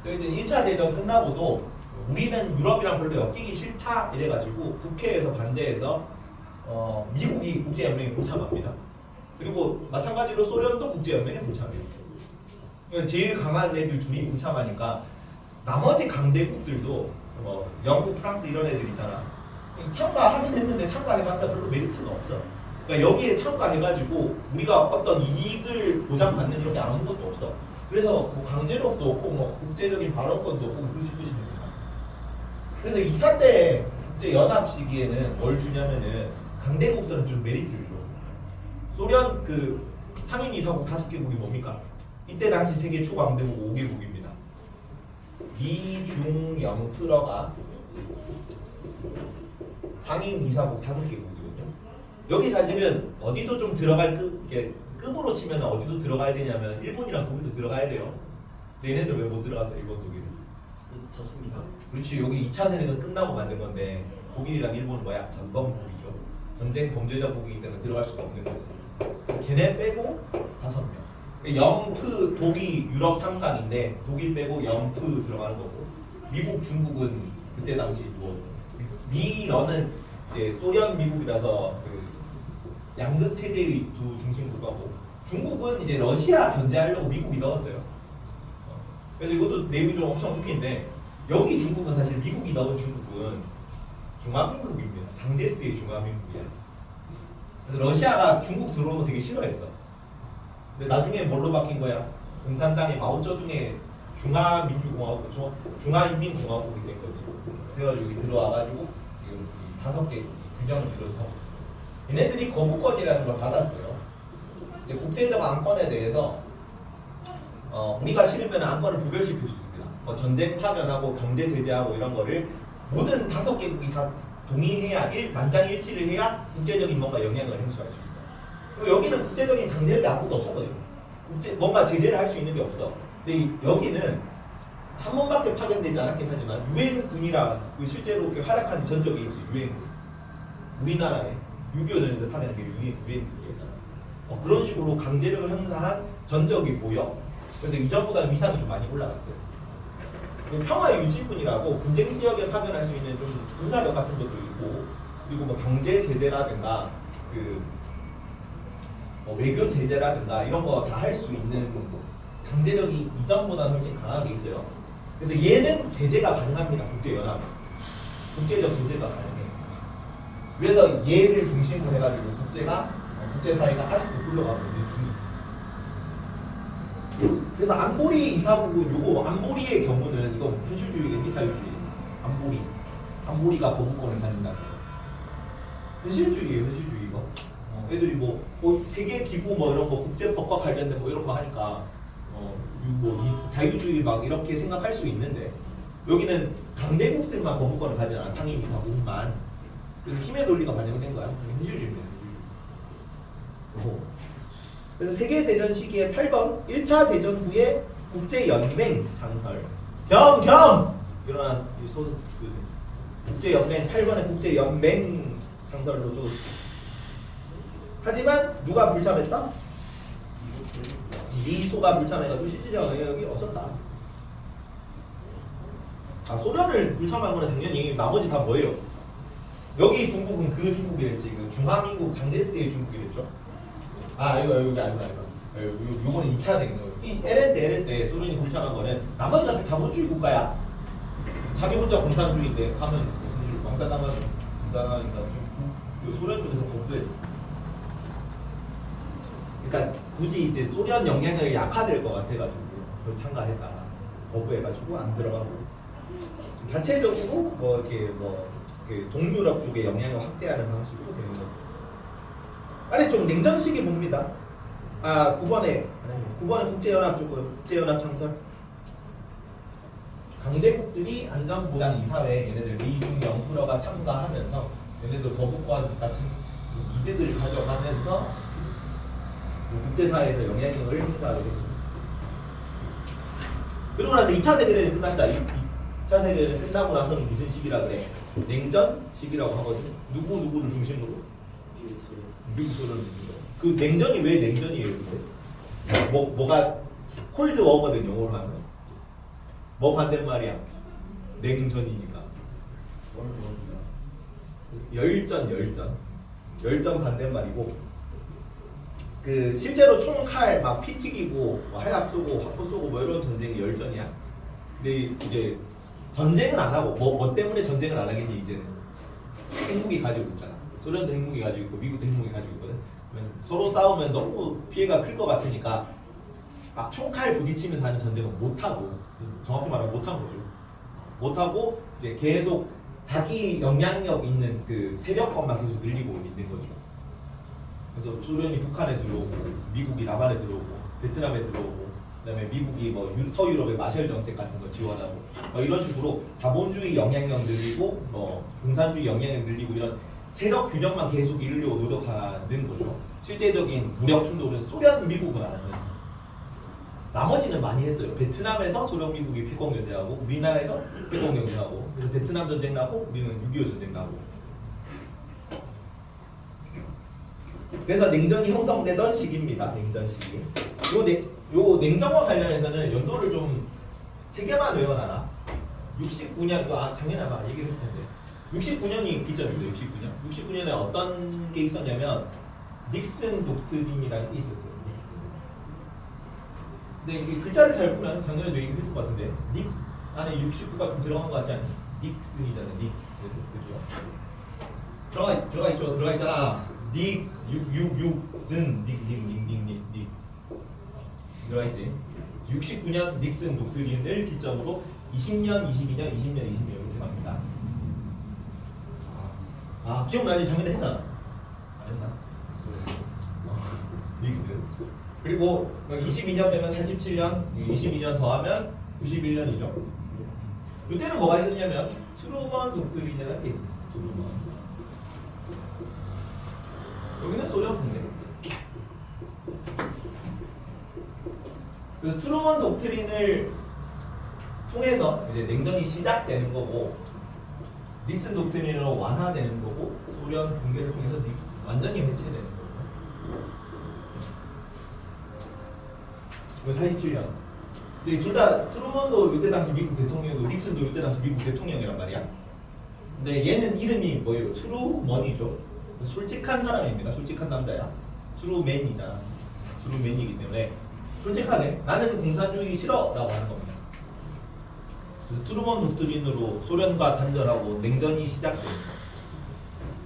그래서 1차 대전 끝나고도 우리는 유럽이랑 별로 엮이기 싫다 이래가지고 국회에서 반대해서 미국이 국제연맹에 불참합니다. 그리고 마찬가지로 소련도 국제연맹에 불참해요. 그러니까 제일 강한 애들 둘이 불참하니까 나머지 강대국들도 영국, 프랑스 이런 애들 있잖아. 참가하긴 했는데 참가해봤자 별로 메리트는 없어. 그러니까 여기에 참가해가지고 우리가 어떤 이익을 보장받는 이런 게 아무것도 없어. 그래서 뭐 강제력도 없고 뭐 국제적인 발언권도 없고 그러지. 그래서 2차 때 국제연합 시기에는 뭘 주냐면은 강대국들은 좀 메리트를 줘. 소련 그 상임이사국 5개국이 뭡니까? 이때 당시 세계 초강대국 5개국입니다. 미, 중, 영, 틀어가 상임이사국 5개국이거든요. 여기 사실은 어디도 좀 들어갈 급으로 치면 어디도 들어가야 되냐면 일본이랑 독일도 들어가야 돼요. 근데 얘네들 왜 못 들어갔어? 일본, 독일. 졌습니다. 그렇지. 여기 2차 세계는 끝나고 만든 건데 독일이랑 일본은 뭐야? 전범국이죠. 전쟁 범죄자국이기 때문에 들어갈 수가 없는 거지. 그래서 걔네 빼고 5명. 영프 독이 유럽 3강인데 독일 빼고 영프 들어가는 거고 미국, 중국은 그때 당시 뭐 미러는 이제 소련, 미국이라서 그 양극 체제의 두 중심 국가고 중국은 이제 러시아 견제하려고 미국이 넣었어요. 그래서 이것도 내용이 좀 엄청 웃긴데 여기 중국은 사실 미국이 넣은 중국은 중화민국입니다. 장제스의 중화민국이야. 그래서 러시아가 중국 들어오는 거 되게 싫어했어. 근데 나중에 뭘로 바뀐 거야? 공산당의 마오쩌둥의 중화민주공화국, 중화인민공화국이 됐거든요. 그래가지고 여기 들어와가지고 지금 5개 균형을 이루어서 얘네들이 거부권이라는 걸 받았어요. 이제 국제적 안건에 대해서 우리가 싫으면 안건을 부결시킬 수 있습니다. 전쟁 파견하고 경제 제재하고 이런 거를 모든 5개국이 다 동의해야 만장일치를 해야 국제적인 뭔가 영향을 행사할 수 있어. 그리고 여기는 국제적인 강제력이 아무것도 없었거든요. 뭔가 제재를 할 수 있는 게 없어. 근데 여기는 한 번밖에 파견되지 않았긴 하지만 유엔군이라 실제로 활약한 전적이 있지. 유엔군. 우리나라에 6.25전에서 파견한 게 유엔군이었잖아. 그런 식으로 강제력을 행사한 전적이 보여. 그래서 이전보다 위상이 좀 많이 올라갔어요. 평화 유지군이라고 분쟁 지역에 파견할 수 있는 좀 군사력 같은 것도 있고, 그리고 뭐 경제 제재라든가 외교 제재라든가 이런 거 다 할 수 있는 강제력이 이전보다 훨씬 강하게 있어요. 그래서 얘는 제재가 가능합니다. 국제연합, 국제적 제재가 가능해. 그래서 얘를 중심으로 해가지고 국제사회가 아직도 굴러가고 있는 중이지. 그래서 안보리 이사국은 요거 안보리의 경우는 이거 현실주의가 자유주의. 안보리가 거부권을 가진다. 현실주의예요, 현실주의 이거. 애들이 뭐 세계 기구 뭐 이런 거 국제법과 관련된 뭐 이런 거 하니까 자유주의 막 이렇게 생각할 수 있는데 여기는 강대국들만 거부권을 가진 않아. 상임이사국만. 그래서 힘의 논리가 반영된 거야. 현실주의입니다. 그래서 세계대전 시기에 8번 1차 대전 후에 국제연맹 창설 겸 일어난 국제연맹 8번의 국제연맹 창설로죠. 하지만 누가 불참했다? 미소가 불참해가지고 실질적 영향력이 없었다. 소련을 불참한 거는 당연히 나머지 다 뭐예요? 여기 중국은 그 중국이랬지. 그 중화민국 장제스의 중국이랬죠. 여기 아니다. 요거는 2차 되겠네요. 이 LN 때 소련이 불참한 거는 나머지가 다 자본주의 국가야. 자기 혼자 공산주의인데 가면 왕따 당하니까 소련 쪽에서 거부했어. 그러니까 굳이 이제 소련 영향력이 약화될 것 같아가지고 참가했다가 거부해가지고 안 들어가고 자체적으로 뭐 이렇게 뭐 그 동유럽 쪽에 영향을 확대하는 방식으로 되는 거죠. 아래쪽 냉전 시기 봅니다. 9번에 국제연합 쪽 국제연합 창설. 강대국들이 안전보장이사회에 얘네들 미중 영토러가 참가하면서 얘네들 거부권 같은 이득을 가져가면서 국제사회에서 영향력을 행사하게 됩니다. 그러고 나서 2차 세계대전 끝났자. 2차 세계대전 끝나고 나서는 무슨 시기라 그래? 냉전 시기라고 하거든. 누구를 중심으로? 미국 소련. 그 냉전이 왜 냉전이에요? 근데? 뭐가 콜드 워거든 영어로 하면. 뭐 반대말이야? 냉전이니까. 열전 반대말이고. 그 실제로 총칼 막 피 튀기고 뭐 하약 쏘고 화포 쏘고 뭐 이런 전쟁이 열전이야. 근데 이제 전쟁은 안 하고 뭐 때문에 전쟁을 안 하겠니 이제는 핵무기 가지고 있잖아. 소련도 핵무기 가지고 있고 미국도 핵무기 가지고 있거든. 그러면 서로 싸우면 너무 피해가 클 것 같으니까 막 총칼 부딪히면서 하는 전쟁은 못 하고 정확히 말하면 못 한 거죠. 못 하고 이제 계속 자기 영향력 있는 그 세력권만 계속 늘리고 있는 거죠. 그래서 소련이 북한에 들어오고 미국이 남한에 들어오고 베트남에 들어오고 그다음에 미국이 뭐 서유럽의 마셜 정책 같은 거 지원하고 이런 식으로 자본주의 영향력 늘리고 공산주의 영향력 늘리고 이런 세력 균형만 계속 이루려고 노력하는 거죠. 실제적인 무력 충돌은 소련 미국은 안 하면서 나머지는 많이 했어요. 베트남에서 소련 미국이 패권 견제하고 우리나라에서 패권 견제하고 그래서 베트남 전쟁 나고 우리는 6.25 전쟁 나고. 그래서 냉전이 형성되던 시기입니다. 냉전 시기. 요 냉전과 관련해서는 연도를 좀 3개만 외워놔라. 69년 이거 작년에 아마 얘기를 했을 텐데 69년이 기점입니다. 69년에 어떤 게 있었냐면 닉슨 독트린이라는 게 있었어요. 닉슨. 근데 이게 글자를 잘 보면 작년에도 얘기했을 것 같은데 닉 안에 69가 좀 들어간 것 같지 않니? 닉슨이잖아요. 닉슨. 그죠? 들어가 있잖아. 닉, 6쓴 닉 들어가 있지. 69년 닉슨 독트린을 기점으로 20년 이렇게 갑니다. 기억나지? 작년에 했잖아. 안 했나? 닉슨. 그리고 22년 되면 47년, 22년 더하면 91년이죠. 이때는 뭐가 있었냐면 트루먼 독트린이라는 게 있었어요. 트루먼. 여기는 소련 분대. 그래서 트루먼 독트린을 통해서 이제 냉전이 시작되는 거고 닉슨 독트린으로 완화되는 거고 소련 붕괴를 통해서 완전히 해체되는 거고. 이거 47년. 근데 둘 다 트루먼도 이때 당시 미국 대통령이고 닉슨도 이때 당시 미국 대통령이란 말이야. 근데 얘는 이름이 뭐예요? 트루먼이죠. 솔직한 사람입니다. 솔직한 남자야. 트루맨이잖아. 트루맨이기 때문에 솔직하게 나는 공산주의 싫어라고 하는 겁니다. 그래서 트루먼 독트린으로 소련과 단절하고 냉전이 시작됩니다.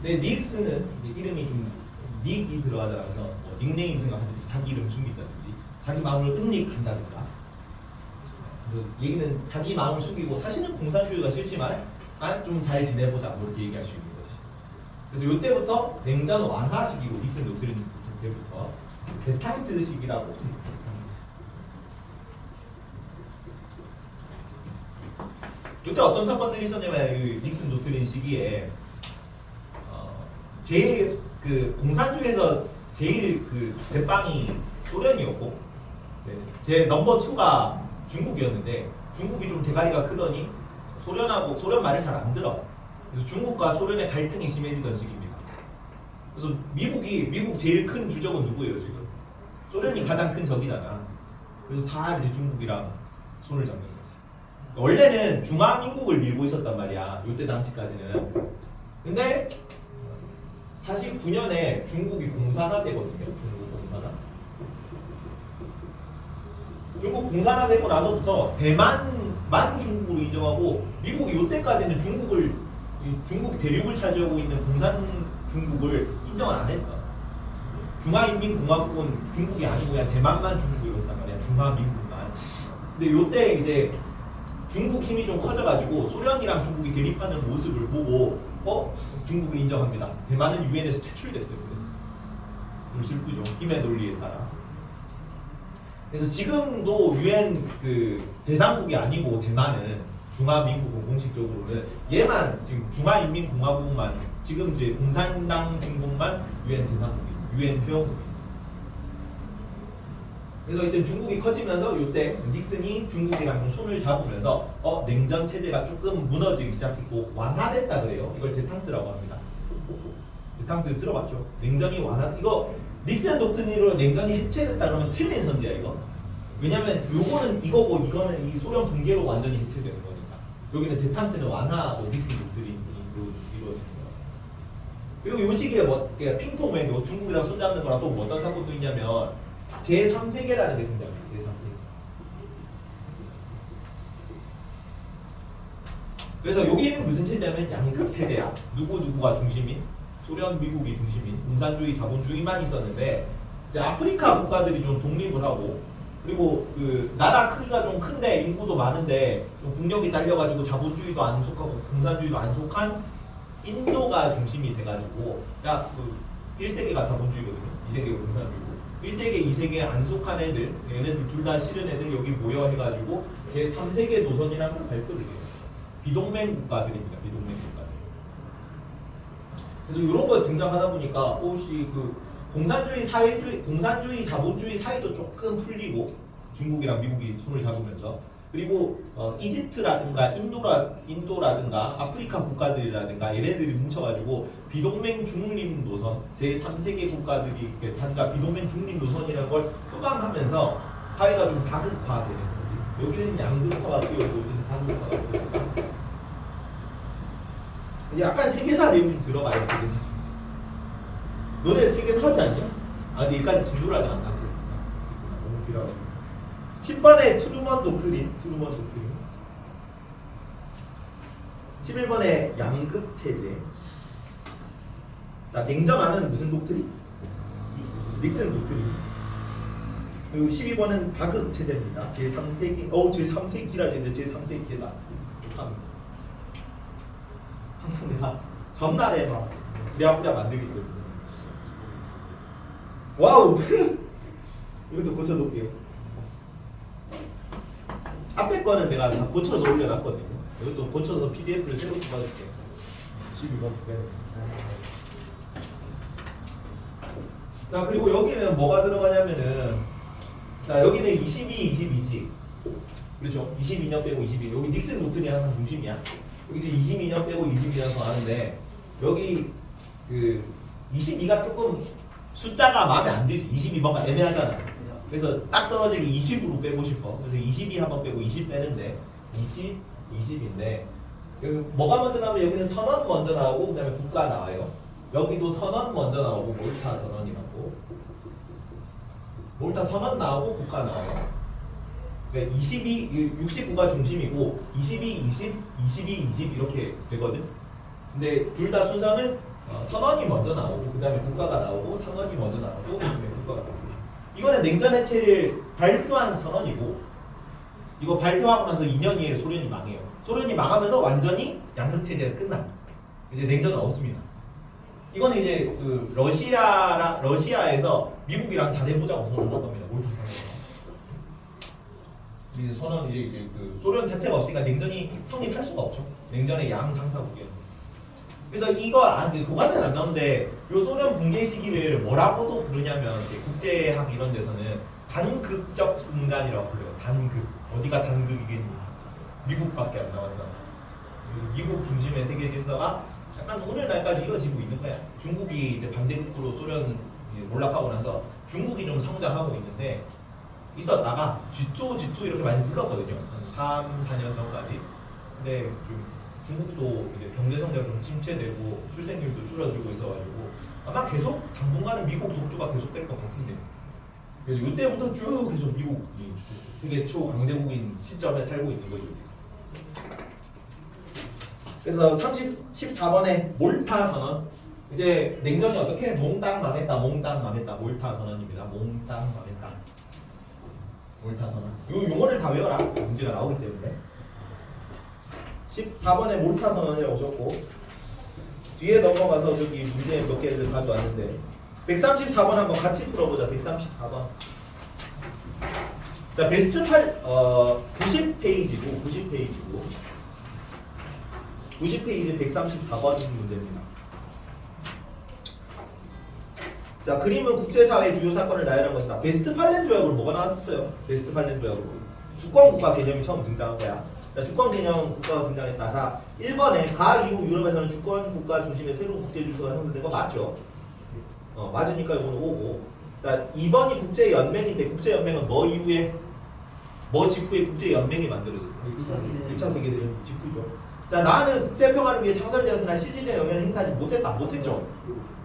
근데 닉슨은 이름이 좀 닉이 들어가잖아. 그래서 뭐 닉네임 생각하든지 자기 이름 숨긴다든지 자기 마음을 은닉한다든가. 그래서 얘기는 자기 마음을 숨기고 사실은 공산주의가 싫지만 좀 잘 지내보자 뭐 이렇게 얘기할 수 있는 거지. 그래서 이때부터 냉전 완화 시기고 닉슨 독트린 때부터 데탕트 시기라고 하는 거지. 이때 어떤 사건들이 있었냐면 이 닉슨 독트린 시기에 제일 그 공산주의에서 제일 그 대빵이 소련이었고 제 넘버 2가 중국이었는데 중국이 좀 대가리가 크더니 소련 말을 잘 안 들어. 그래서 중국과 소련의 갈등이 심해지던 시기입니다. 그래서 미국 제일 큰 주적은 누구예요 지금? 소련이 가장 큰 적이잖아. 그래서 이제 중국이랑 손을 잡는 거지. 원래는 중화민국을 밀고 있었단 말이야. 이때 당시까지는. 근데 49년에 중국이 공산화되거든요. 중국 공산화되고 나서부터 대만만 중국으로 인정하고 미국이 이때까지는 중국 대륙을 차지하고 있는 공산 중국을 인정을 안 했어. 중화인민공화국은 중국이 아니고 그냥 대만만 중국이었단 말이야. 중화민국만. 근데 이때 이제 중국 힘이 좀 커져가지고 소련이랑 중국이 대립하는 모습을 보고 중국을 인정합니다. 대만은 유엔에서 퇴출됐어요. 그래서 좀 슬프죠. 힘의 논리에 따라. 그래서 지금도 유엔 그 대상국이 아니고 대만은 중화민국은 공식적으로는 얘만 지금 중화인민공화국만 지금 이제 공산당 중국만 유엔 대상국이에요. 유엔 회원국이에요. 그래서 이때 중국이 커지면서 이때 닉슨이 중국이랑 좀 손을 잡으면서 냉전 체제가 조금 무너지기 시작했고 완화됐다 그래요. 이걸 데탕트라고 합니다. 데탕트 들어봤죠? 냉전이 이거 닉슨 독트린으로 냉전이 해체됐다 그러면 틀린 선지야 이거. 왜냐면 요거는 이거고 이거는 이 소련 붕괴로 완전히 해체되는 거니까. 여기는 데탕트는 완화하고 닉슨 독트린이 이루어진 거야. 그리고 요 시기에 핑퐁맨 중국이랑 손잡는 거랑 또 어떤 사건도 있냐면 제3세계라는 게 등장해요. 제3세계. 그래서 여기는 무슨 체제냐면 양극 체제야. 누구가 중심인? 소련, 미국이 중심인 공산주의, 자본주의만 있었는데 이제 아프리카 국가들이 좀 독립을 하고 그리고 그 나라 크기가 좀 큰데 인구도 많은데 좀 국력이 딸려가지고 자본주의도 안 속하고 공산주의도 안 속한 인도가 중심이 돼가지고 그 1세계가 자본주의거든요. 2세계가 공산주의고 1세계, 2세계 안 속한 애들 얘네들 둘 다 싫은 애들 여기 모여 해가지고 제3세계 노선이라는 걸 발표를 해요. 비동맹 국가들입니다. 비동맹 국가들. 그래서 이런 거 등장하다 보니까 혹시 그 공산주의, 사회주의, 공산주의, 자본주의 사이도 조금 풀리고 중국이랑 미국이 손을 잡으면서 그리고 이집트라든가 인도라든가 아프리카 국가들이라든가 얘네들이 뭉쳐가지고 비동맹 중립 노선 제3세계 국가들이 자기가 비동맹 중립 노선이라는 걸 표방하면서 사회가 좀 다극화되는 거지. 여기는 양극화가 되고 여기는 다극화가 되고 약간 세계사 내용이 들어가요. 세계사. 너네 세계사 하지 않냐? 근데 여기까지 진도를 하지 않나? 너무 지라고. 10번에 트루먼 독트린. 11번에 양극 체제. 자, 냉전하는 무슨 독트린? 닉슨 독트린. 그리고 12번은 다극 체제입니다. 제3세기. 제3세기라 되는데 제3세기다. 항상 내가 전날에 막 부랴부랴 만들기 때문에. 와우! 이것도 고쳐놓을게요. 앞에 거는 내가 다 고쳐서 올려놨거든요. 이것도 고쳐서 PDF를 새로 뽑아줄게. 12번 두 자, 그리고 여기는 뭐가 들어가냐면은 자, 여기는 22지. 그렇죠? 22년 빼고 22. 여기 닉슨 독트린이 항상 중심이야. 여기서 22년 빼고 22년 더 하는데 여기 그 22가 조금 숫자가 마음에 안 들지. 22번가 애매하잖아. 그래서 딱 떨어지게 20으로 빼고 싶어. 그래서 22 한번 빼고 20 빼는데 20인데 여기 뭐가 먼저 나오면 여기는 선언 먼저 나오고 그다음에 국가 나와요. 여기도 선언 먼저 나오고 몰타 선언이라고. 몰타 선언 나오고 국가 나와요. 그러니까 69가 중심이고 22, 20 이렇게 되거든. 근데 둘 다 순서는 선언이 먼저 나오고 그 다음에 국가가 나오고 상언이 먼저 나오고 그 다음에 국가가 나오고. 이거는 냉전 해체를 발표한 선언이고 이거 발표하고 나서 2년 이에 소련이 망해요. 소련이 망하면서 완전히 양극 체제가 끝나. 이제 냉전은 없습니다. 이거는 이제 그 러시아에서 미국이랑 잘해보자고 선언한 겁니다. 몰타 선언에서. 이제 선언 이제 그 소련 자체가 없으니까 냉전이 성립할 수가 없죠. 냉전의 양 당사국이에요. 그래서 이거 교과서에 안 나오는데 요 소련 붕괴 시기를 뭐라고도 부르냐면 국제학 이런 데서는 단극적 순간이라고 불러요. 단극. 어디가 단극이겠니? 미국밖에 안 나왔잖아. 그래서 미국 중심의 세계 질서가 약간 오늘날까지 이어지고 있는 거야. 중국이 이제 반대극부로 소련 몰락하고 나서 중국이 좀 성장하고 있는데 있었다가 G2 이렇게 많이 불렀거든요. 한 3, 4년 전까지. 근데 좀 중국도 이제 경제 성장 좀 침체되고 출생률도 줄어들고 있어가지고 아마 계속 당분간은 미국 독주가 계속될 것 같습니다. 그래서 이때부터 쭉 계속 미국이 세계 초강대국인 시점에 살고 있는 거죠. 그래서 14번에 몰타 선언. 이제 냉전이 어떻게 몽땅 망했다 몰타 선언입니다. 몽땅 망했다. 몰타 선언. 요 용어를 다 외워라. 문제가 나오기 때문에. 14번에 몰타 선언이라고 적고 뒤에 넘어가서 여기 문제 몇 개를 가져왔는데 134번 한번 같이 풀어보자. 134번. 자, 베스트 90페이지고 90페이지 134번 문제입니다. 자, 그림은 국제사회 주요 사건을 나열한 것이다. 베스트팔렌 조약으로 뭐가 나왔었어요? 베스트팔렌 조약으로 주권국가 개념이 처음 등장한 거야. 자, 주권개념 국가가 등장했다. 자, 1번에 가 이후 유럽에서는 주권국가 중심의 새로운 국제질서가 형성된 거 맞죠? 맞으니까 이거는 오고. 자, 2번이 국제연맹인데 국제연맹은 뭐 이후에? 뭐 직후에 국제연맹이 만들어졌어요? 1차 세계대전 직후죠. 자, 나는 국제평화를 위해 창설되었으나 실질적인 영향을 행사하지 못했죠?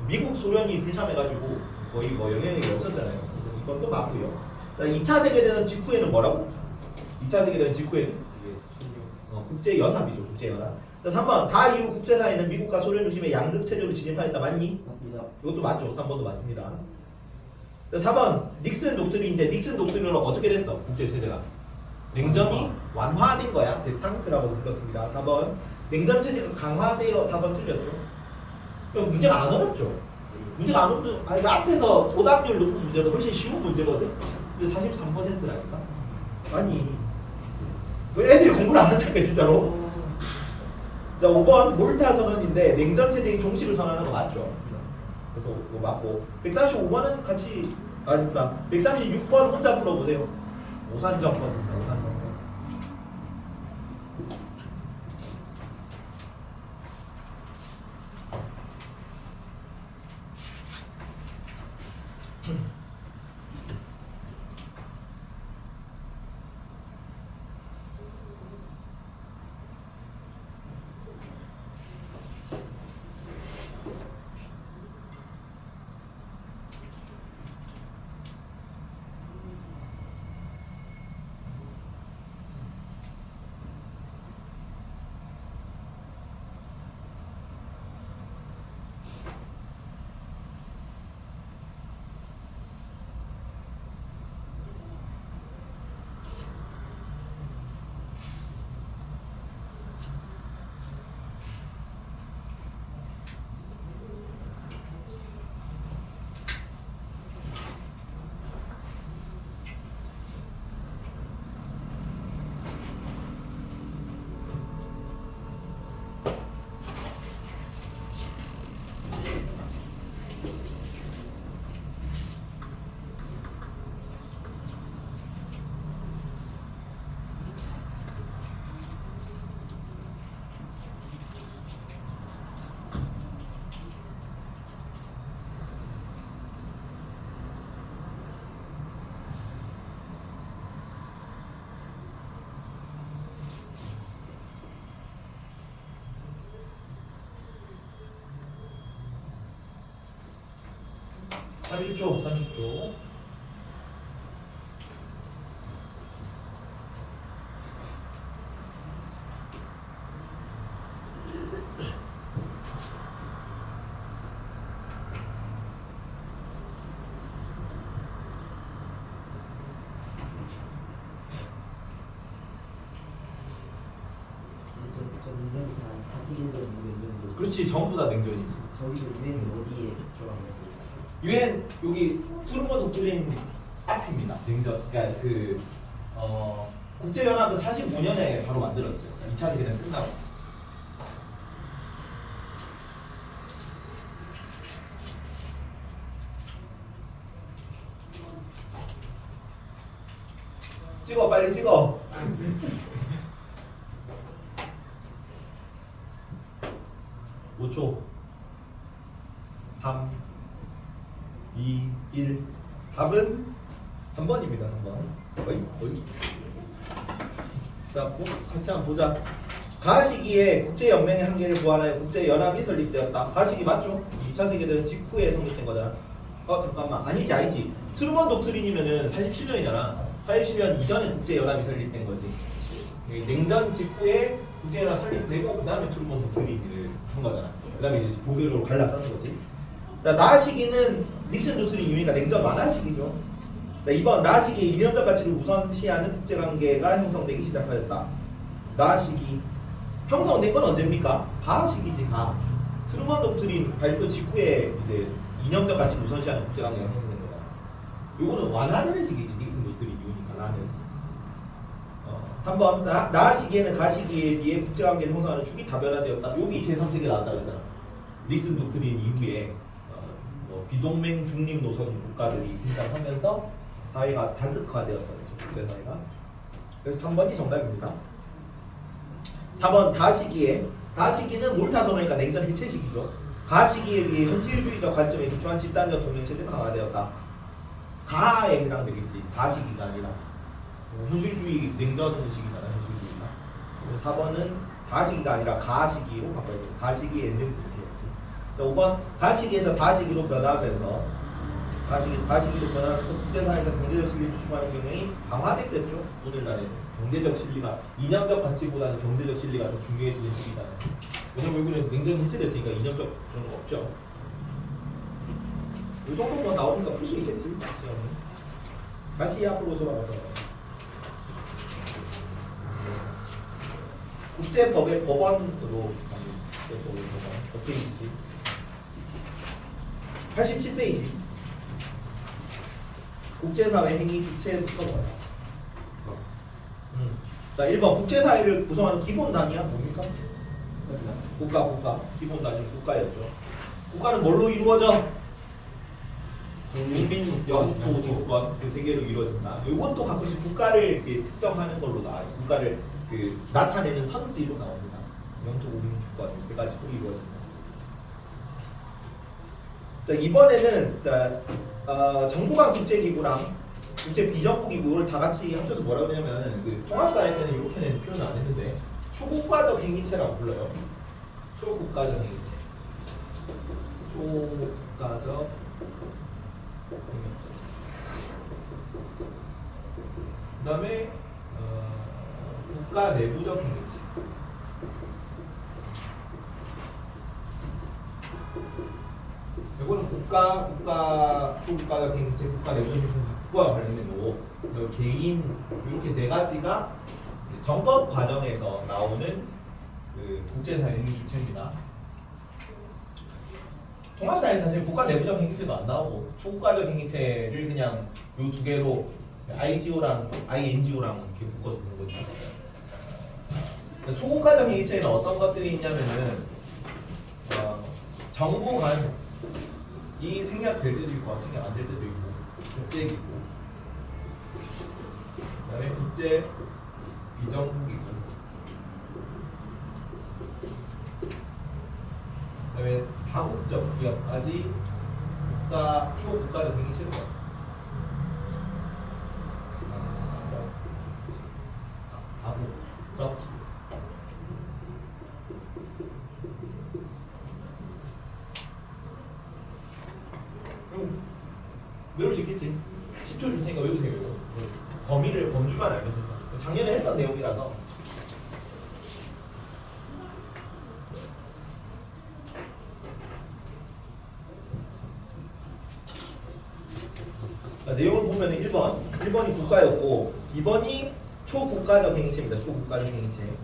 미국, 소련이 불참해가지고 거의 뭐 영향력이 없었잖아요. 그래서 이것도 맞고요. 자, 2차 세계대전 직후에는 뭐라고? 2차 세계대전 직후에는 국제연합이죠. 국제연합. 자, 3번 다 이후 국제사회는 미국과 소련 중심의 양극 체제로 진입하였다. 맞니? 맞습니다. 이것도 맞죠. 3번도 맞습니다. 자, 4번 닉슨 독트린인데 닉슨 독트린으로 어떻게 됐어? 국제체제가 냉전이 완화된 거야. 대탕트라고 불렀습니다. 4번 냉전 체제가 강화되어. 4번 틀렸죠. 그럼 문제가 안 어렵죠. 문제가 안 어렵죠. 아니, 앞에서 오답률 높은 문제가 훨씬 쉬운 문제거든. 근데 43%라니까. 아니 그 애들이 공부를 안 한다니까 진짜로. 자, 5번 몰타 선언인데 냉전 체제의 종식을 선언하는 거 맞죠? 그래서 이거 맞고 135번은 같이 아니구나. 136번 혼자 불러보세요. 오산정권. 오산정권. 한 30초, 30초. 저 능력이 다 잡히기는 몇 그렇지, 전부 다 냉전이지. 저기서 유행이 어디에 들어간 거고? 유엔 여기 트루먼 독트린 앞입니다. 냉전. 그러니까 국제연합은 45년에 바로 만들어졌어요. 2차 세계대전 끝나고. 찍어, 빨리 찍어. 5초. 3 2, 1. 답은 3번입니다. 3번. 어이. 자, 같이 한번 보자. 가시기에 국제연맹의 한계를 보완하여 국제연합이 설립되었다. 가시기 맞죠? 2차 세계대전 직후에 성립된 거잖아. 잠깐만. 아니지. 트루먼 독트린이면은 47년이잖아. 47년 이전에 국제연합이 설립된 거지. 냉전 직후에 국제연합 설립되고 그 다음에 트루먼 독트린을 한 거잖아. 그 다음에 이제 보교적으로 갈라서는 거지. 자, 나아 시기는 닉슨 독트린 이유니까 냉전 완화 시기죠. 자, 2번 나아 시기에 이념적 가치를 우선시하는 국제관계가 형성되기 시작하였다. 나아 시기 형성된 건 언제입니까? 가 시기지. 가 트루먼 독트린 발표 직후에 이제 이념적 가치 우선시하는 국제관계가 형성된 거다. 요거는 완화되는 식이지 닉슨 독트린 이유니까 나는. 3번 나 시기에는 가 시기에 비해 국제관계를 형성하는 축이 다변화되었다. 여기 제3세계 나왔다 그랬잖아. 닉슨 독트린 이후에 뭐 비동맹 중립 노선 국가들이 등장하면서 사회가 다극화되었다 그랬죠. 국제사회가. 그래서 3번이 정답입니다. 4번 다 시기는 몰타 선언이니까 냉전 해체 시기죠. 가 시기에 비해 현실주의적 관점에 기초한 집단적 동맹 체제가 강화되었다. 가에 해당되겠지. 다 시기가 아니라 현실주의 냉전 시기잖아. 현실주의가. 그래서 4번은 다 시기가 아니라 가 시기로 바꿔야 돼. 가 시기에 엔딩 이렇게 해야지. 자 5번 가 시기에서 다 시기로 변화하면서 국제사회에서 경제적 실리를 추구하는 경향이 강화됐겠죠. 오늘날에는 경제적 실리가 이념적 가치보다는 경제적 실리가 더 중요해지는 시기잖아요. 왜냐면 여기는 냉전 해체됐으니까 이념적 그런 거 없죠. 이 정도만 나오니까 풀 수 있겠지. 시험은. 다시 앞으로 돌아가서 국제법의 법원으로 국제법의 법원 몇 페이지지? 87페이지. 국제사회 행위 주체부터 뭐야? 자 1번 국제사회를 구성하는 기본 단위야 뭡니까? 국가 기본 단위 국가였죠. 국가는 뭘로 이루어져? 국민, 영토, 주권 그 세 개로 이루어진다. 이것도 가끔씩 국가를 이렇게 특정하는 걸로 나와요. 국가를 그 나타내는 선지로 나옵니다. 영토, 국민, 주권 이 세 가지로 이루어진다. 자 이번에는 정부 간 국제기구랑 국제 비정부 기구를 다 같이 합쳐서 뭐라고 하냐면 그 통합사회 때는 이렇게는 표현을 안 했는데 초국가적 행위체라고 불러요. 초국가적 행위체. 초국가적 행위체. 그다음에 국가 내부적 행위체. 이거는 초국가적 행위체, 국가 내부적 행위체, 국가와 관련된 거고, 개인 이렇게 네 가지가 정법 과정에서 나오는 그 국제사회 행위 주체입니다. 통합사회 사실 국가 내부적 행위체도 안 나오고 초국가적 행위체를 그냥 이 두 개로 IGO랑 INGO랑 이렇게 묶어서 보는 거죠. 초국가적 행위체에는 어떤 것들이 있냐면은 정부 간 이 생략될 때도 있고 생략 안 될 때도 있고 국제기구 그다음에 국제 비정부기구 그다음에 다국적 기업까지 초국가적 행위체로 다국적 외울 수 있겠지. 10초 줄 테니까 외우세요. 범주만 알면 된다. 작년에 했던 내용이라서. 자, 내용을 보면 1번이 국가였고 2번이 초국가적 행위체입니다. 초국가적 행위체.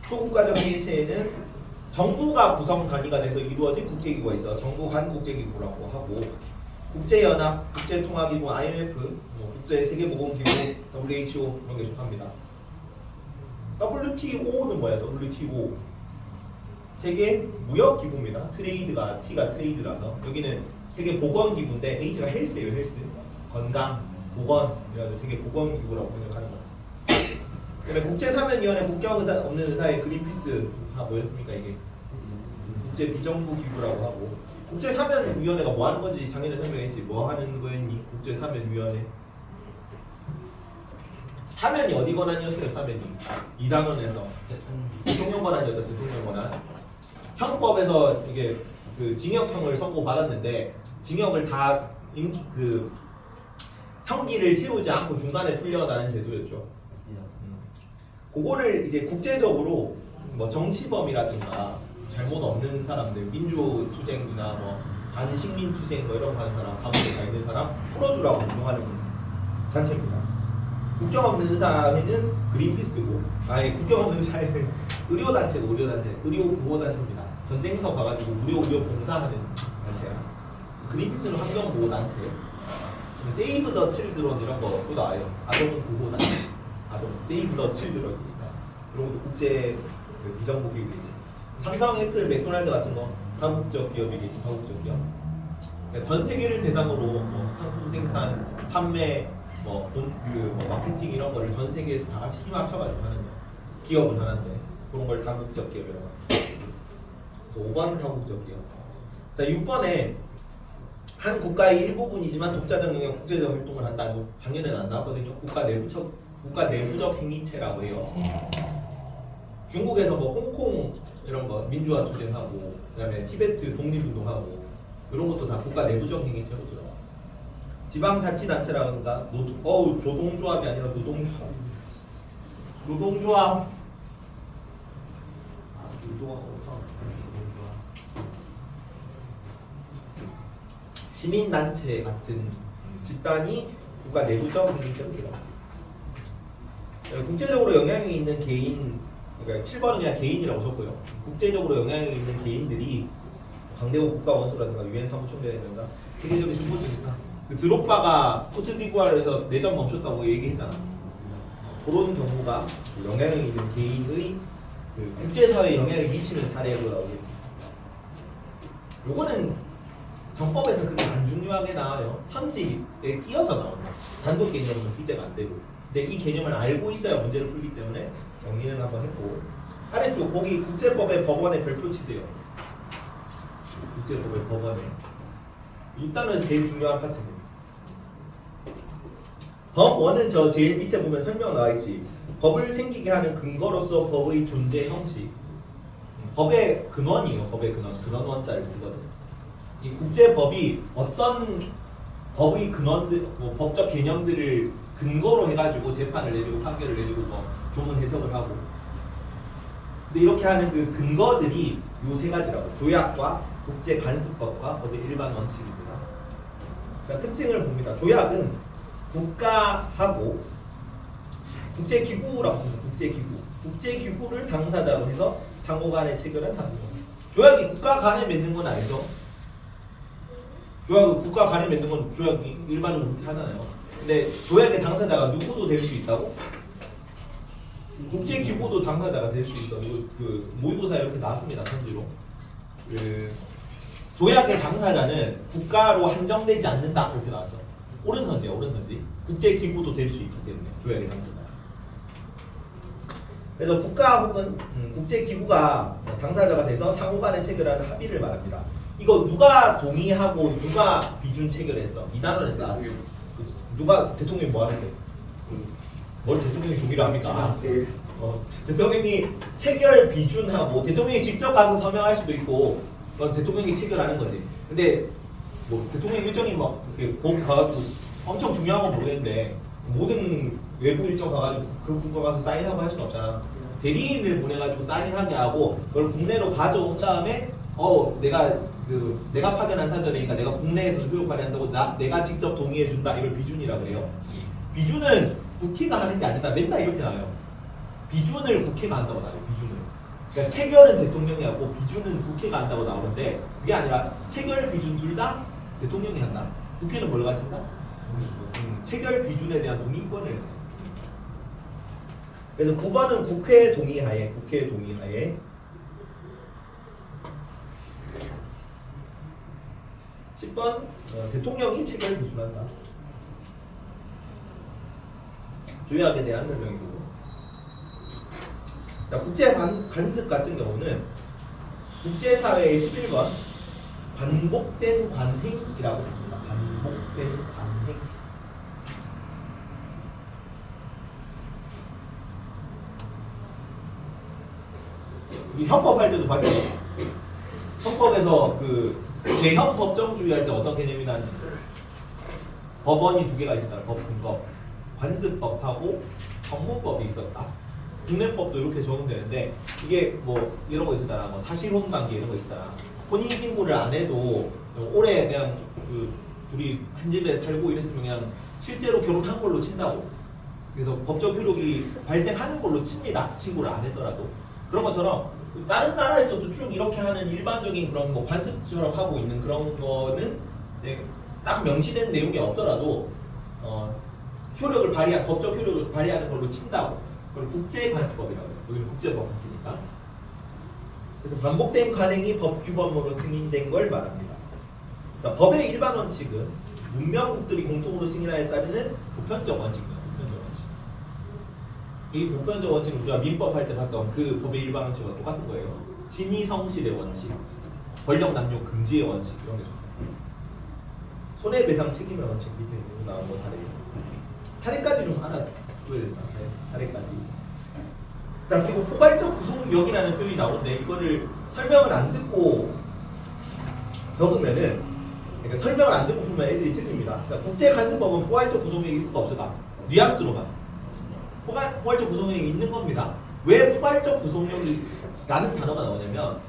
초국가적 행위체에는 정부가 구성 단위가 돼서 이루어진 국제기구가 있어. 정부 간 국제기구라고 하고 국제연합, 국제통화기구, IMF, 국제세계보건기구, WHO 이런 게 속합니다. WTO는 뭐야? WTO 세계 무역기구입니다. 트레이드가 T가 트레이드라서 여기는 세계보건기구인데 H가 헬스예요. 헬스 건강, 보건 그래가지고 세계보건기구라고 번역하는 거야. 그다음에 국제사면위원회 국경 의사 없는 의사의 그린피스 다 뭐였습니까 이게? 국제 비정부 기구라고 하고 국제사면위원회가 뭐 하는 건지 작년에 설명했지. 뭐 하는 거였니? 국제사면위원회. 사면이 어디 권한이었어요? 사면이 이 단원에서 대통령 권한이었다. 대통령 권한. 형법에서 이게 그 징역형을 선고받았는데 징역을 다 그 형기를 채우지 않고 중간에 풀려나는 제도였죠. 그거를 이제 국제적으로 뭐 정치범이라든가 잘못 없는 사람들, 민주투쟁이나 뭐 반식민투쟁 뭐 이런 거 하는 사람, 감옥에 가 있는 사람 풀어주라고 운동하는 단체입니다. 국경 없는 의사회는 그린피스고, 국경 없는 의사회는 의료단체고 의료구호단체입니다. 전쟁터 가가지고 무료 의료 봉사하는 단체야. 그린피스는 환경보호단체. 세이브 더 칠드런 이런 거또 나와요. 아동 구호단체. 아동 세이브 더 칠드런이니까 이런 것도 국제 그 비정부 기업이지. 삼성, 애플, 맥도날드 같은 거 다국적 기업이겠지. 다국적 기업. 그러니까 전 세계를 대상으로 뭐 상품 생산, 판매, 뭐 마케팅 이런 거를 전 세계에서 다 같이 힘 합쳐가지고 하는 거. 기업은 하는데 그런 걸 다국적 기업이라고 합니다. 그래서 5번 다국적 기업. 자 6번에 한 국가의 일부분이지만 독자적 영역 국제적 활동을 한다. 이거 작년에는 안 나왔거든요. 국가 내부적 행위체라고 해요. 중국에서 뭐 홍콩 이런 거 민주화 투쟁하고 그다음에 티베트 독립운동하고 이런 것도 다 국가 내부적 행위체로 들어가. 지방자치단체라든가 조동조합이 아니라 노동조합. 노동조합. 시민단체 같은 집단이 국가 내부적 행위체로 들어가. 국제적으로 영향이 있는 개인, 그러니까 7번은 그냥 개인이라고 썼고요. 국제적으로 영향이 있는 개인들이 강대국 국가 원수라든가 유엔 사무총장이라든가 세계적인 신분이니까 그 드록바가 코트디부아르에서 내전 멈췄다고 얘기했잖아. 그런 경우가 영향이 있는 개인의 그 국제사회에 영향을 미치는 사례로 나오겠지. 요거는 정법에서 그렇게 안 중요하게 나와요. 선지에 끼어서 나온다. 단독 개념은 출제가 안 되고. 근데 이 개념을 알고 있어야 문제를 풀기 때문에 정리는 한번 했고, 아래쪽 거기 국제법의 법원에 별표 치세요. 국제법의 법원에 이 단어에서 제일 중요한 파트입니다. 법원은 저 제일 밑에 보면 설명 나와있지. 법을 생기게 하는 근거로서 법의 존재 형식. 법의 근원이요. 법의 근원 원자를 쓰거든. 이 국제법이 어떤 법의 근원들, 뭐 법적 개념들을 근거로 해가지고 재판을 내리고 판결을 내리고 뭐 조문 해석을 하고. 근데 이렇게 하는 그 근거들이 요 세 가지라고. 조약과 국제 간섭법과 법의 일반 원칙입니다. 자, 특징을 봅니다. 조약은 국가하고 국제기구라고 씁니다. 국제기구를 당사자로 해서 상호간에 체결한 합의입니다. 조약이 국가 간에 맺는 건 아니죠. 조약을 국가 간에 맺는 건 조약이 일반적으로 그렇게 하잖아요. 근데 조약의 당사자가 누구도 될 수 있다고? 국제기구도 당사자가 될 수 있어. 그 모의고사에 이렇게 나왔습니다. 선지로. 그 조약의 당사자는 국가로 한정되지 않는다. 이렇게 나왔어. 오른선지야, 오른선지. 국제기구도 될 수 있기 때문에 조약의 당사자. 그래서 국가 혹은 국제기구가 당사자가 돼서 상호간에 체결하는 합의를 말합니다. 이거 누가 동의하고 누가 비준 체결했어? 이 단원에서 나왔지. 누가 대통령이 뭐 하는데? 뭘 대통령이 동의를 합니까? 대통령이 체결 비준하고 대통령이 직접 가서 서명할 수도 있고 대통령이 체결하는 거지. 근데 뭐 대통령 일정이 막 이렇게 거기 가가지고 엄청 중요한 건 모르겠는데 모든 외부 일정 가가지고 그 국가 가서 사인하고 할 수는 없잖아. 대리인을 보내가지고 사인하게 하고 그걸 국내로 가져온 다음에 내가 파견한 사절이니까 내가 국내에서 효력 발휘한다고 내가 직접 동의해 준다. 이걸 비준이라고 그래요. 비준은 국회가 하는 게 아니다. 맨날 이렇게 나와요. 비준을 국회가 한다고 나와요. 비준을. 그러니까 체결은 대통령이 하고 비준은 국회가 한다고 나오는데 그게 아니라 체결 비준 둘 다 대통령이 한다. 국회는 뭘 가진다? 체결 비준에 대한 동의권을 가진다. 그래서 9번은 국회 동의하에 10번 대통령이 체결 비준한다. 조약에 대한 설명이고. 자, 국제 간섭 같은 경우는 국제사회의 11번 반복된 관행이라고 씁니다. 반복된 관행. 우리 헌법 할 때도 봤죠. 헌법에서 그 개헌 법정주의 할 때 어떤 개념이 나는지 법원이 두 개가 있어요. 법근법, 관습법하고 정무법이 있었다. 국내법도 이렇게 적용되는데 이게 뭐 이런 거 있었잖아. 뭐 사실혼 관계 이런 거 있었잖아. 혼인 신고를 안 해도 오래 그냥 그 둘이 한 집에 살고 이랬으면 그냥 실제로 결혼한 걸로 친다고. 그래서 법적 효력이 발생하는 걸로 칩니다. 신고를 안 했더라도. 그런 것처럼 다른 나라에서도 쭉 이렇게 하는 일반적인 그런 뭐 관습처럼 하고 있는 그런 거는 이제 딱 명시된 내용이 없더라도 효력을 발휘한 법적 효력을 발휘하는 걸로 친다고. 그걸 국제관습법이라고 해요. 여기는 국제법 같으니까. 그래서 반복된 관행이 법 규범으로 승인된 걸 말합니다. 자, 법의 일반 원칙은 문명국들이 공통으로 승인하에 따르는 보편적 원칙입니다. 보편적 원칙. 이 보편적 원칙은 우리가 민법 할 때 봤던 그 법의 일반 원칙과 똑같은 거예요. 신의성실의 원칙, 권력 남용 금지의 원칙 이런 게 좋아요. 손해배상 책임의 원칙 밑에 나온 거 사례까지 좀 알아둬야 된다. 네, 사례까지. 자, 그리고 포괄적 구속력이라는 표현이 나오는데 이거를 설명을 안 듣고 적으면은, 그러니까 설명을 안 듣고 보면 애들이 틀립니다. 그러니까 국제간섭법은 포괄적 구속력이 있을까 없을까? 뉘앙스로만 포괄적 구속력이 있는 겁니다. 왜 포괄적 구속력이라는 단어가 나오냐면,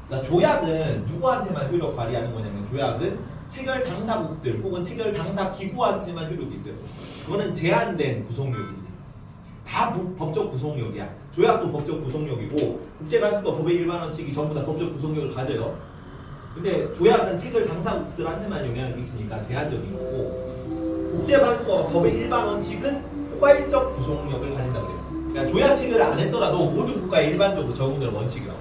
자, 조약은 누구한테만 효력 발휘하는 거냐면, 조약은 체결 당사국들 혹은 체결 당사 기구한테만 효력이 있어요. 그거는 제한된 구속력이지. 다 법적 구속력이야. 조약도 법적 구속력이고 국제간섭법 법의 일반 원칙이 전부 다 법적 구속력을 가져요. 근데 조약은 체결 당사국들한테만 영향이 있으니까 제한적인 거고, 국제간섭법 법의 일반 원칙은 포괄적 구속력을 가진다고 해요. 그러니까 조약 체결을 안 했더라도 모든 국가에 일반적으로 적용되는 원칙이라고.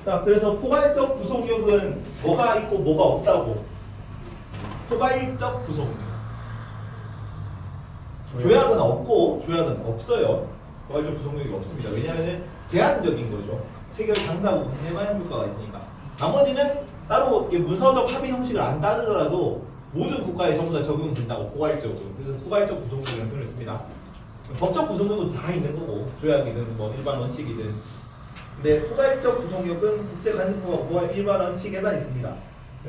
자, 그래서 포괄적 구속력은 뭐가 있고 뭐가 없다고. 포괄적 구속력. 조약은 없고 조약은 없어요. 포괄적 구속력이 없습니다. 왜냐하면 제한적인 거죠. 체결 당사국한테만 효과가 있으니까. 나머지는 따로 이렇게 문서적 합의 형식을 안 따르더라도 모든 국가에 전부 다 적용된다고, 포괄적으로. 그래서 포괄적 구속력이라는 표현을 씁니다. 법적 구속력은 다 있는 거고, 조약이든 뭐 일반 원칙이든. 근데 포괄적 구속력은 국제간섭법 일반 원칙에만 있습니다.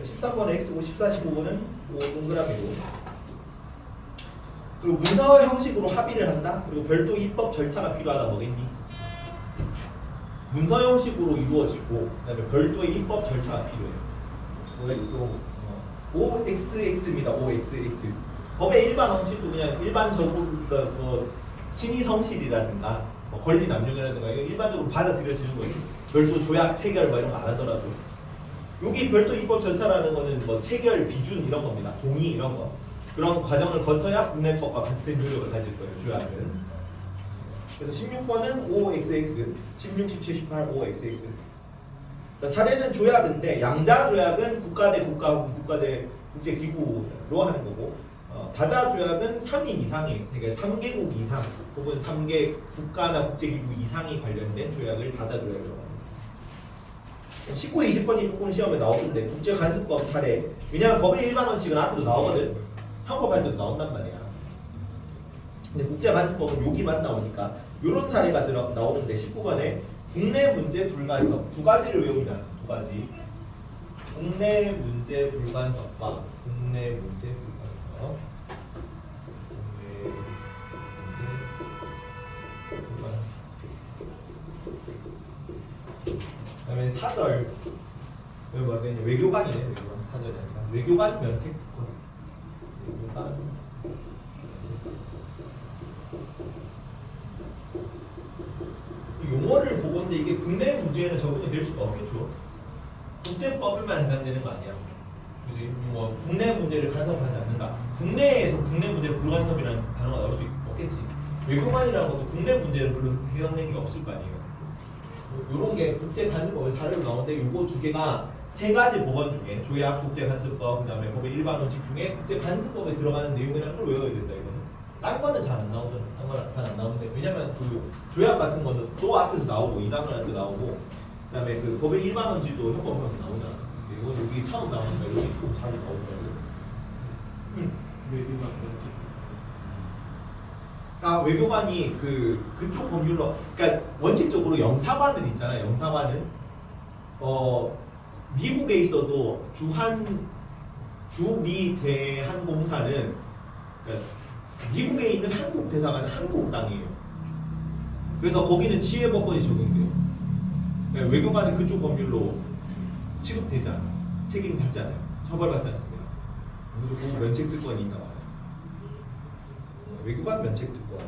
13번은 X고 14, 15번은 동그라미고. 그리고 문서 형식으로 합의를 한다. 그리고 별도 입법 절차가 필요하다. 뭐겠니? 문서 형식으로 이루어지고, 그다음에 별도의 입법 절차가 필요해요. OXX입니다. OXX. 법의 일반 원칙도 그냥 일반적으로, 그러니까 뭐 신의성실이라든가 뭐 권리 남용이라든가 일반적으로 받아들여지는 거예요. 별도 조약 체결 뭐 이런 거 안 하더라도. 여기 별도 입법 절차라는 거는 뭐 체결 비준 이런 겁니다. 동의 이런 거. 그런 과정을 거쳐야 국내법과 같은 효력을 가질 거예요. 조약은. 그래서 16번은 OXX, 16, 17, 18 OXX. 자, 사례는 조약인데 양자 조약은 국가 대 국가 혹은 국가 대 국제기구로 하는 거고, 다자 조약은 3인 이상이, 그러니까 3개국 이상 혹은 3개 국가나 국제기구 이상이 관련된 조약을 다자 조약이라고 합니다. 19, 20번이 조금 시험에 나오는데 국제간섭법 사례. 왜냐하면 법의 일반 원칙은 앞에도 나오거든. 형법할 때도 나온단 말이야. 근데 국제간섭법은 여기만 나오니까 이런 사례가 나오는데 19번에 국내 문제 불간섭 두 가지를 외웁니다. 두 가지. 국내 문제 불간섭과 국내 문제 불간섭. 국내 문제 불간섭. 그다음에 사절. 여기 뭐라 그랬냐? 외교관이네. 외교관. 사절이 아니라 외교관 면책 특권. 외교관 면책. 용어를 보건데 이게 국내 문제에는 적용이 될 수가 없겠죠. 국제법에만 해당되는 거 아니야. 그지? 뭐 국내 문제를 간섭하지 않는다. 국내에서 국내 문제 불간섭이라는 단어가 나올 수 없겠지. 외교관이라는 것도 국내 문제를 별로 해당되는 게 없을 거 아니에요. 요런 게 국제간섭법의 사례로 나오는데 요거 두 개가 세 가지 법원 중에 조약, 국제간섭법, 그다음에 법의 일반 원칙 중에 국제간섭법에 들어가는 내용이라는 걸 외워야 된다 이거는. 딴 거는 잘 안 나오잖아. 딴 거는 잘 안 나오는데 왜냐면 그 조약 같은 거는 또 앞에서 나오고 2단원 할 때 나오고 그다음에 그 법의 일반 원칙도 형법에서 나오잖아. 이거 여기 처음 나오니까 이렇게 좀 자주 나오더라고. 외교관 면책. 아, 외교관이 그쪽 법률로, 그러니까 원칙적으로 영사관은 있잖아. 영사관은 미국에 있어도 주미 대한공사는 그러니까 미국에 있는 한국 대사관은 한국 땅이에요. 그래서 거기는 치외법권이 적용돼요. 그러니까 외교관은 그쪽 법률로 취급되지 않아요. 책임받지 않아요. 처벌받지 않습니다. 그리고 면책 특권이 있다고 해요. 외교관 면책 특권.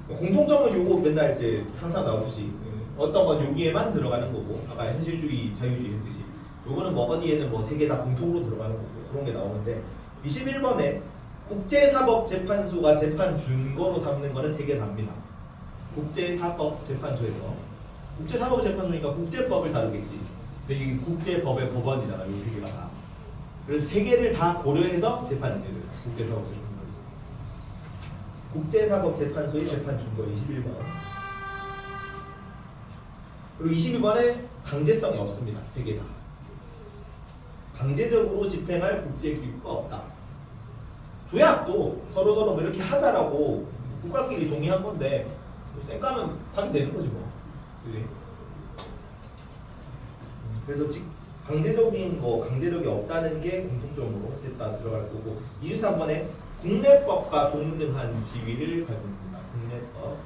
공통점은 요거 맨날 이제 항상 나오듯이 어떤 건 여기에만 들어가는 거고 아까 현실주의, 자유주의 했듯이 요거는 뭐 어디에는 뭐 세 개 다 공통으로 들어가는 거고 그런 게 나오는데 21번에 국제사법재판소가 재판 준거로 삼는 거는 세 개 답니다. 국제사법재판소에서 국제사법재판소니까 국제법을 다루겠지. 근데 이게 국제법의 법원이잖아. 요 세 개가 다. 그래서 세 개를 다 고려해서 재판을 내려요. 국제사법재판소에서. 국제사법재판소의 재판 준거 21번. 그리고 22번에 강제성이 없습니다. 세 개 다. 강제적으로 집행할 국제기구가 없다. 조약도 서로서로 뭐 이렇게 하자라고 국가끼리 동의한 건데 쌩까면 하게 되는 거지 뭐. 그지? 그래서 강제적인 거 강제력이 없다는 게 공통점으로 셋다 들어갈 거고 23번에 국내법과 동등한 지위를 가집니다. 국내법.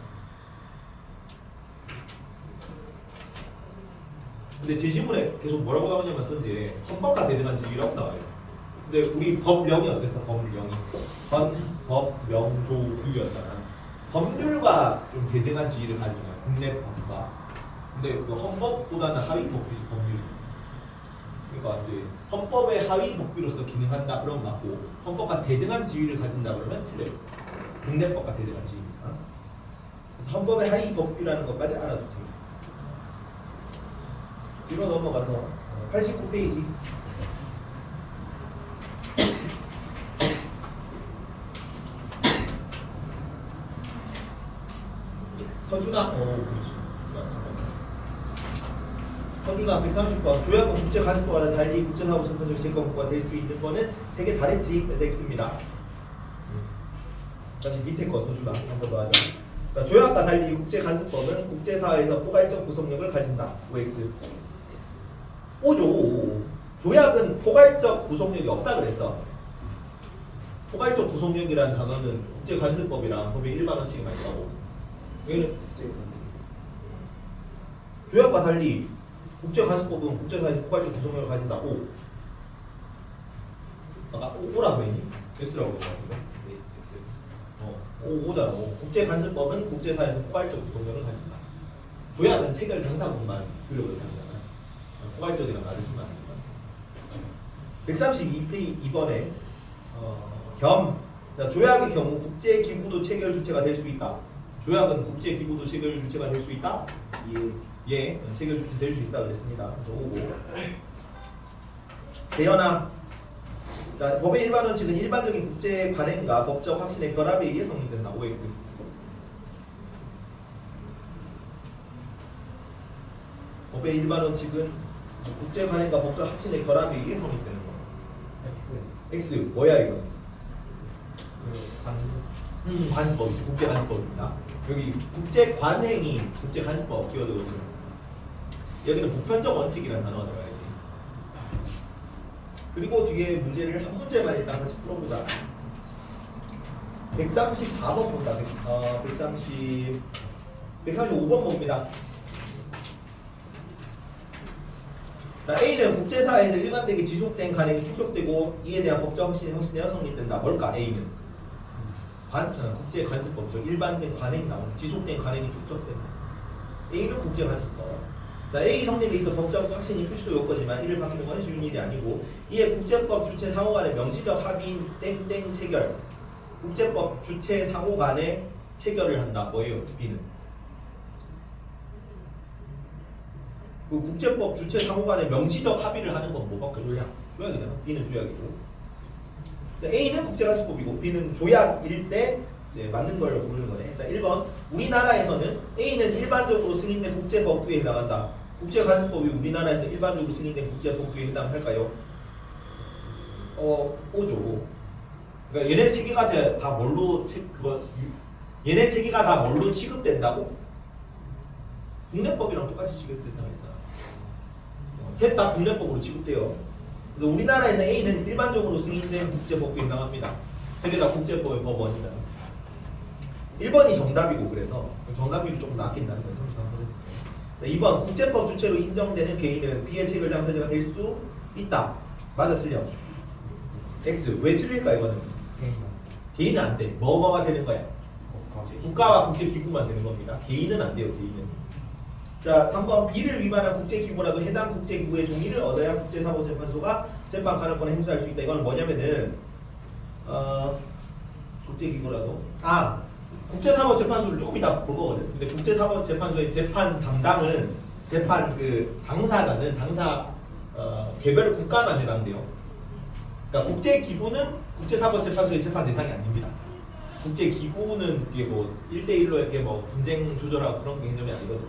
근데 제시문에 계속 뭐라고 나오냐면 선지에 헌법과 대등한 지위라고 나와요. 근데 우리 법령이 어땠어? 법령이 헌법명조규였잖아. 법률과 좀 대등한 지위를 가지는 거야. 국내법과. 근데 그 헌법보다는 하위 법규지 법률. 그러니까 이제 헌법의 하위 법규로서 기능한다 그러면 맞고 헌법과 대등한 지위를 가진다 그러면 틀려요. 국내법과 대등한 지위니까. 그래서 헌법의 하위 법규라는 것까지 알아두세요. 뒤로 넘어가서 89페이지. 서준아, 그렇지. 서준아, 130번. 조약은 국제가슴법과는 달리 국제사법재판소의 재건국가 될 수 있는 거는 세 개 다랬지. 그래서 X입니다. 다시 밑에 거 서준아, 한 번 더 하자. 자, 조약과 달리 국제간섭법은 국제사회에서 포괄적 구성력을 가진다. OX. 오죠. 조약은 포괄적 구성력이 없다 그랬어. 포괄적 구성력이라는 단어는 국제간섭법이랑 법의 일반 원칙이 맞다고. 여기는 조약과 달리 국제간섭법은 국제사회에서 포괄적 구성력을 가진다. 오. 아까 오라고 했니? X라고 했는 것 같은데. 오잖아. 국제간섭법은 국제사회에서 포괄적 구성력을 가진다. 조약은 체결 당사국만 효력을 가지잖아. 포괄적이랑 맞으시면 안 됩니다. 132번에 조약의 경우 국제기구도 체결 주체가 될 수 있다. 조약은 국제기구도 체결 주체가 될 수 있다? 예, 체결 주체 될 수 있다 그랬습니다. 그래서 오고 대연아. 자, 법의 일반 원칙은 일반적인 국제 관행과 법적 확신의 결합에 의해 성립된다. OX. 법의 일반 원칙은 국제 관행과 법적 확신의 결합에 의해 성립되는 거. X. 뭐야 이거? 관습법이지. 국제 관습법입니다. 여기 국제 관행이 국제 관습법 키워드거든요. 여기는 보편적 원칙이라는 단어가 들어가야지. 그리고 뒤에 문제를 한 문제만 일단 같이 풀어보자. 134번 본다. 135번 봅니다. 자, A는 국제사회에서 일관되게 지속된 관행이 축적되고 이에 대한 법적 확신이 확신되어 성립된다. 뭘까? A는 국제관습법적 일반된 관행이 나오는 지속된 관행이 축적된다. A는 국제관습법. 자, A 성립에 있어 법적 확신이 필수 요건이지만 이를 바뀌는 것은 쉬운 일이 아니고 이에 국제법 주체 상호 간의 명시적 합의인 땡땡 체결. 국제법 주체 상호 간의 체결을 한다. 뭐예요? B는 그 국제법 주체 상호 간의 명시적 합의를 하는 건 뭐밖에 없어? 조약이잖아. B는 조약이고. 자, A는 국제관습법이고 B는 조약일 때 이제 맞는 걸 고르는 거네. 자, 1번. 우리나라에서는 A는 일반적으로 승인된 국제법규에 해당한다. 국제관습법이 우리나라에서 일반적으로 승인된 국제법규에 해당할까요? 오죠. 그러니까 얘네 세 개가 다 뭘로 얘네 세 개가 다 뭘로 취급된다고? 국내법이랑 똑같이 취급된다고 했잖아. 셋 다 국내법으로 취급돼요. 그래서 우리나라에서 A는 일반적으로 승인된 국제법규에 해당합니다. 세 개 다 국제법의 법원이다. 1번이 정답이고 그래서 정답률이 조금 낮긴 나는 거예요. 33%. 2번 국제법 주체로 인정되는 개인은 B의 체결 당사자가 될 수 있다. 맞아 틀려? X. 왜 틀릴까 이거는? 개인은 안 돼. 뭐가 되는 거야? 국가와 국제기구만 되는 겁니다. 개인은 안 돼요. 개인은. 자, 3번 B를 위반한 국제기구라도 해당 국제기구의 동의를 얻어야 국제사법재판소가 재판 가능권을 행사할 수 있다. 이거는 뭐냐면은 국제기구라도 국제사법재판소를 조금 이따 볼 거거든. 근데 국제사법재판소의 재판 담당은 재판 그 당사자는 개별 국가만 해당돼요. 그러니까 국제기구는 국제사법재판소의 재판 대상이 아닙니다. 국제기구는 이게 뭐 1대1로 이렇게 뭐 분쟁 조절하고 그런 개념이 아니거든요.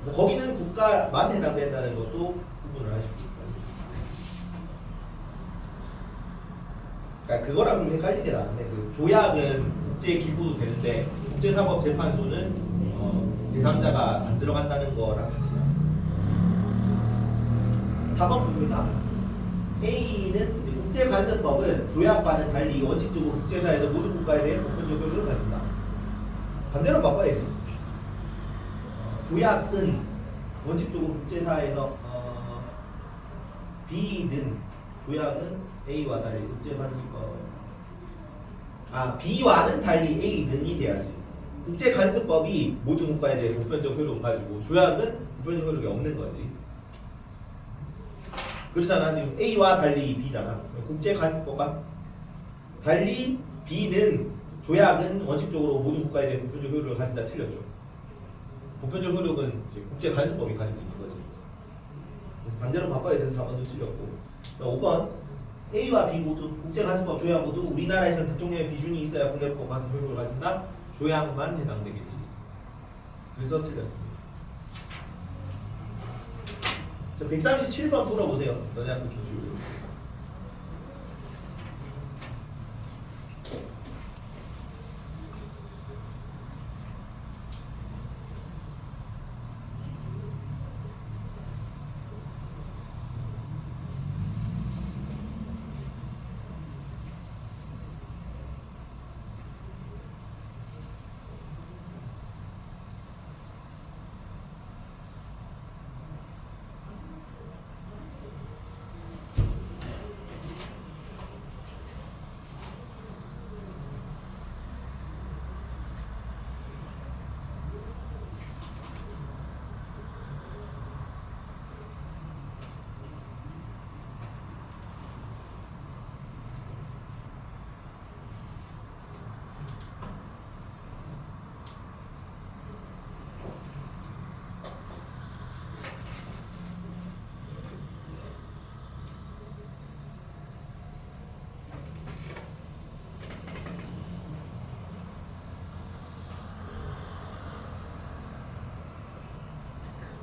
그래서 거기는 국가만 해당된다는 것도 구분을 하시고 있습니다. 그러니까 그거랑 좀 헷갈리게 나왔네. 그 조약은 국제기구도 되는데 국제사법재판소는 대상자가 안 들어간다는 거랑 같이 나와요. 4번 봅니다. A는 국제간섭법은 조약과는 달리 원칙적으로 국제사에서 모든 국가에 대해 보편적 효력을 가진다. 반대로 바꿔야지. 조약은 원칙적으로 국제사에서 B는 조약은 A와 달리 국제간섭법 B와는 달리 A는이 돼야지. 국제간섭법이 모든 국가에 대해 보편적 효력을 가지고 조약은 보편적 효력이 없는 거지. 그렇잖아. 지금 A와 달리 B잖아. 국제간섭법과 달리 B는 조약은 원칙적으로 모든 국가에 대해 보편적 효력을 가진다. 틀렸죠. 보편적 효력은 이제 국제간섭법이 가지고 있는 거지. 그래서 반대로 바꿔야 돼서 4번도 틀렸고. 자, 5번 A와 B 모두 국제간섭법 조약 모두 우리나라에서는 대통령의 비준이 있어야 국내법과 같은 효력을 가진다. 조약만 해당되겠지. 그래서 틀렸습니다. 자, 137번 돌아보세요. 너네한테 기출.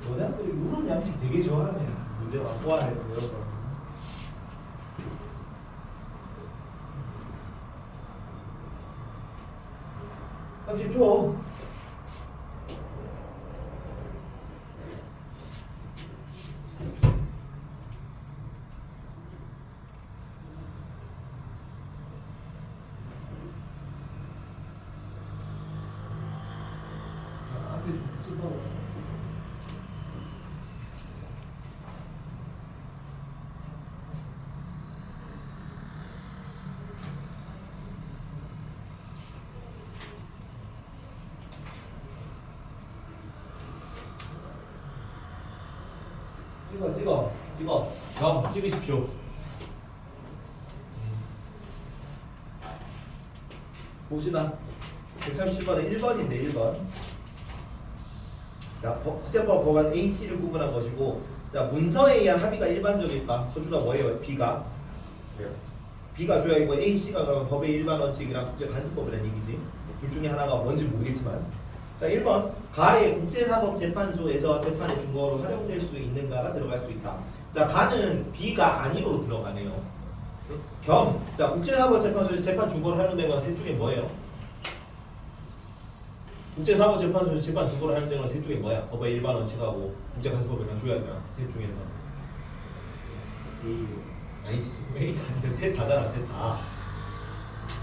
너네한테 이런 양식 되게 좋아하네. 문제 맞고 하네. 배워서. 아, 30초. 앞에 좀 쓰다가. 찍어. 영 찍으십시오. 봅시다. 137번에 1번인데 1번. 자, 국제법 법안 A, C를 구분한 것이고, 자, 문서에 의한 합의가 일반적일까? 서주가 뭐예요? B가. B가 조약이고 A, C가 그러면 법의 일반 원칙이랑 국제간섭법이라는 얘기지. 둘 중에 하나가 뭔지 모르겠지만. 자, 1번 가의 국제사법재판소에서 재판의 증거로 활용될 수 있는가가 들어갈 수 있다. 자, 가는 B가 아니로 들어가네요. 자, 국제사법재판소에서 재판 증거로 활용된 건 셋 중에 뭐예요? 국제사법재판소에서 재판 증거로 활용된 건 셋 중에 뭐야? 법의 일반 원칙하고 국제간섭법이랑 조약이랑 셋 중에서. 아니지, A가 아니라 셋 다잖아.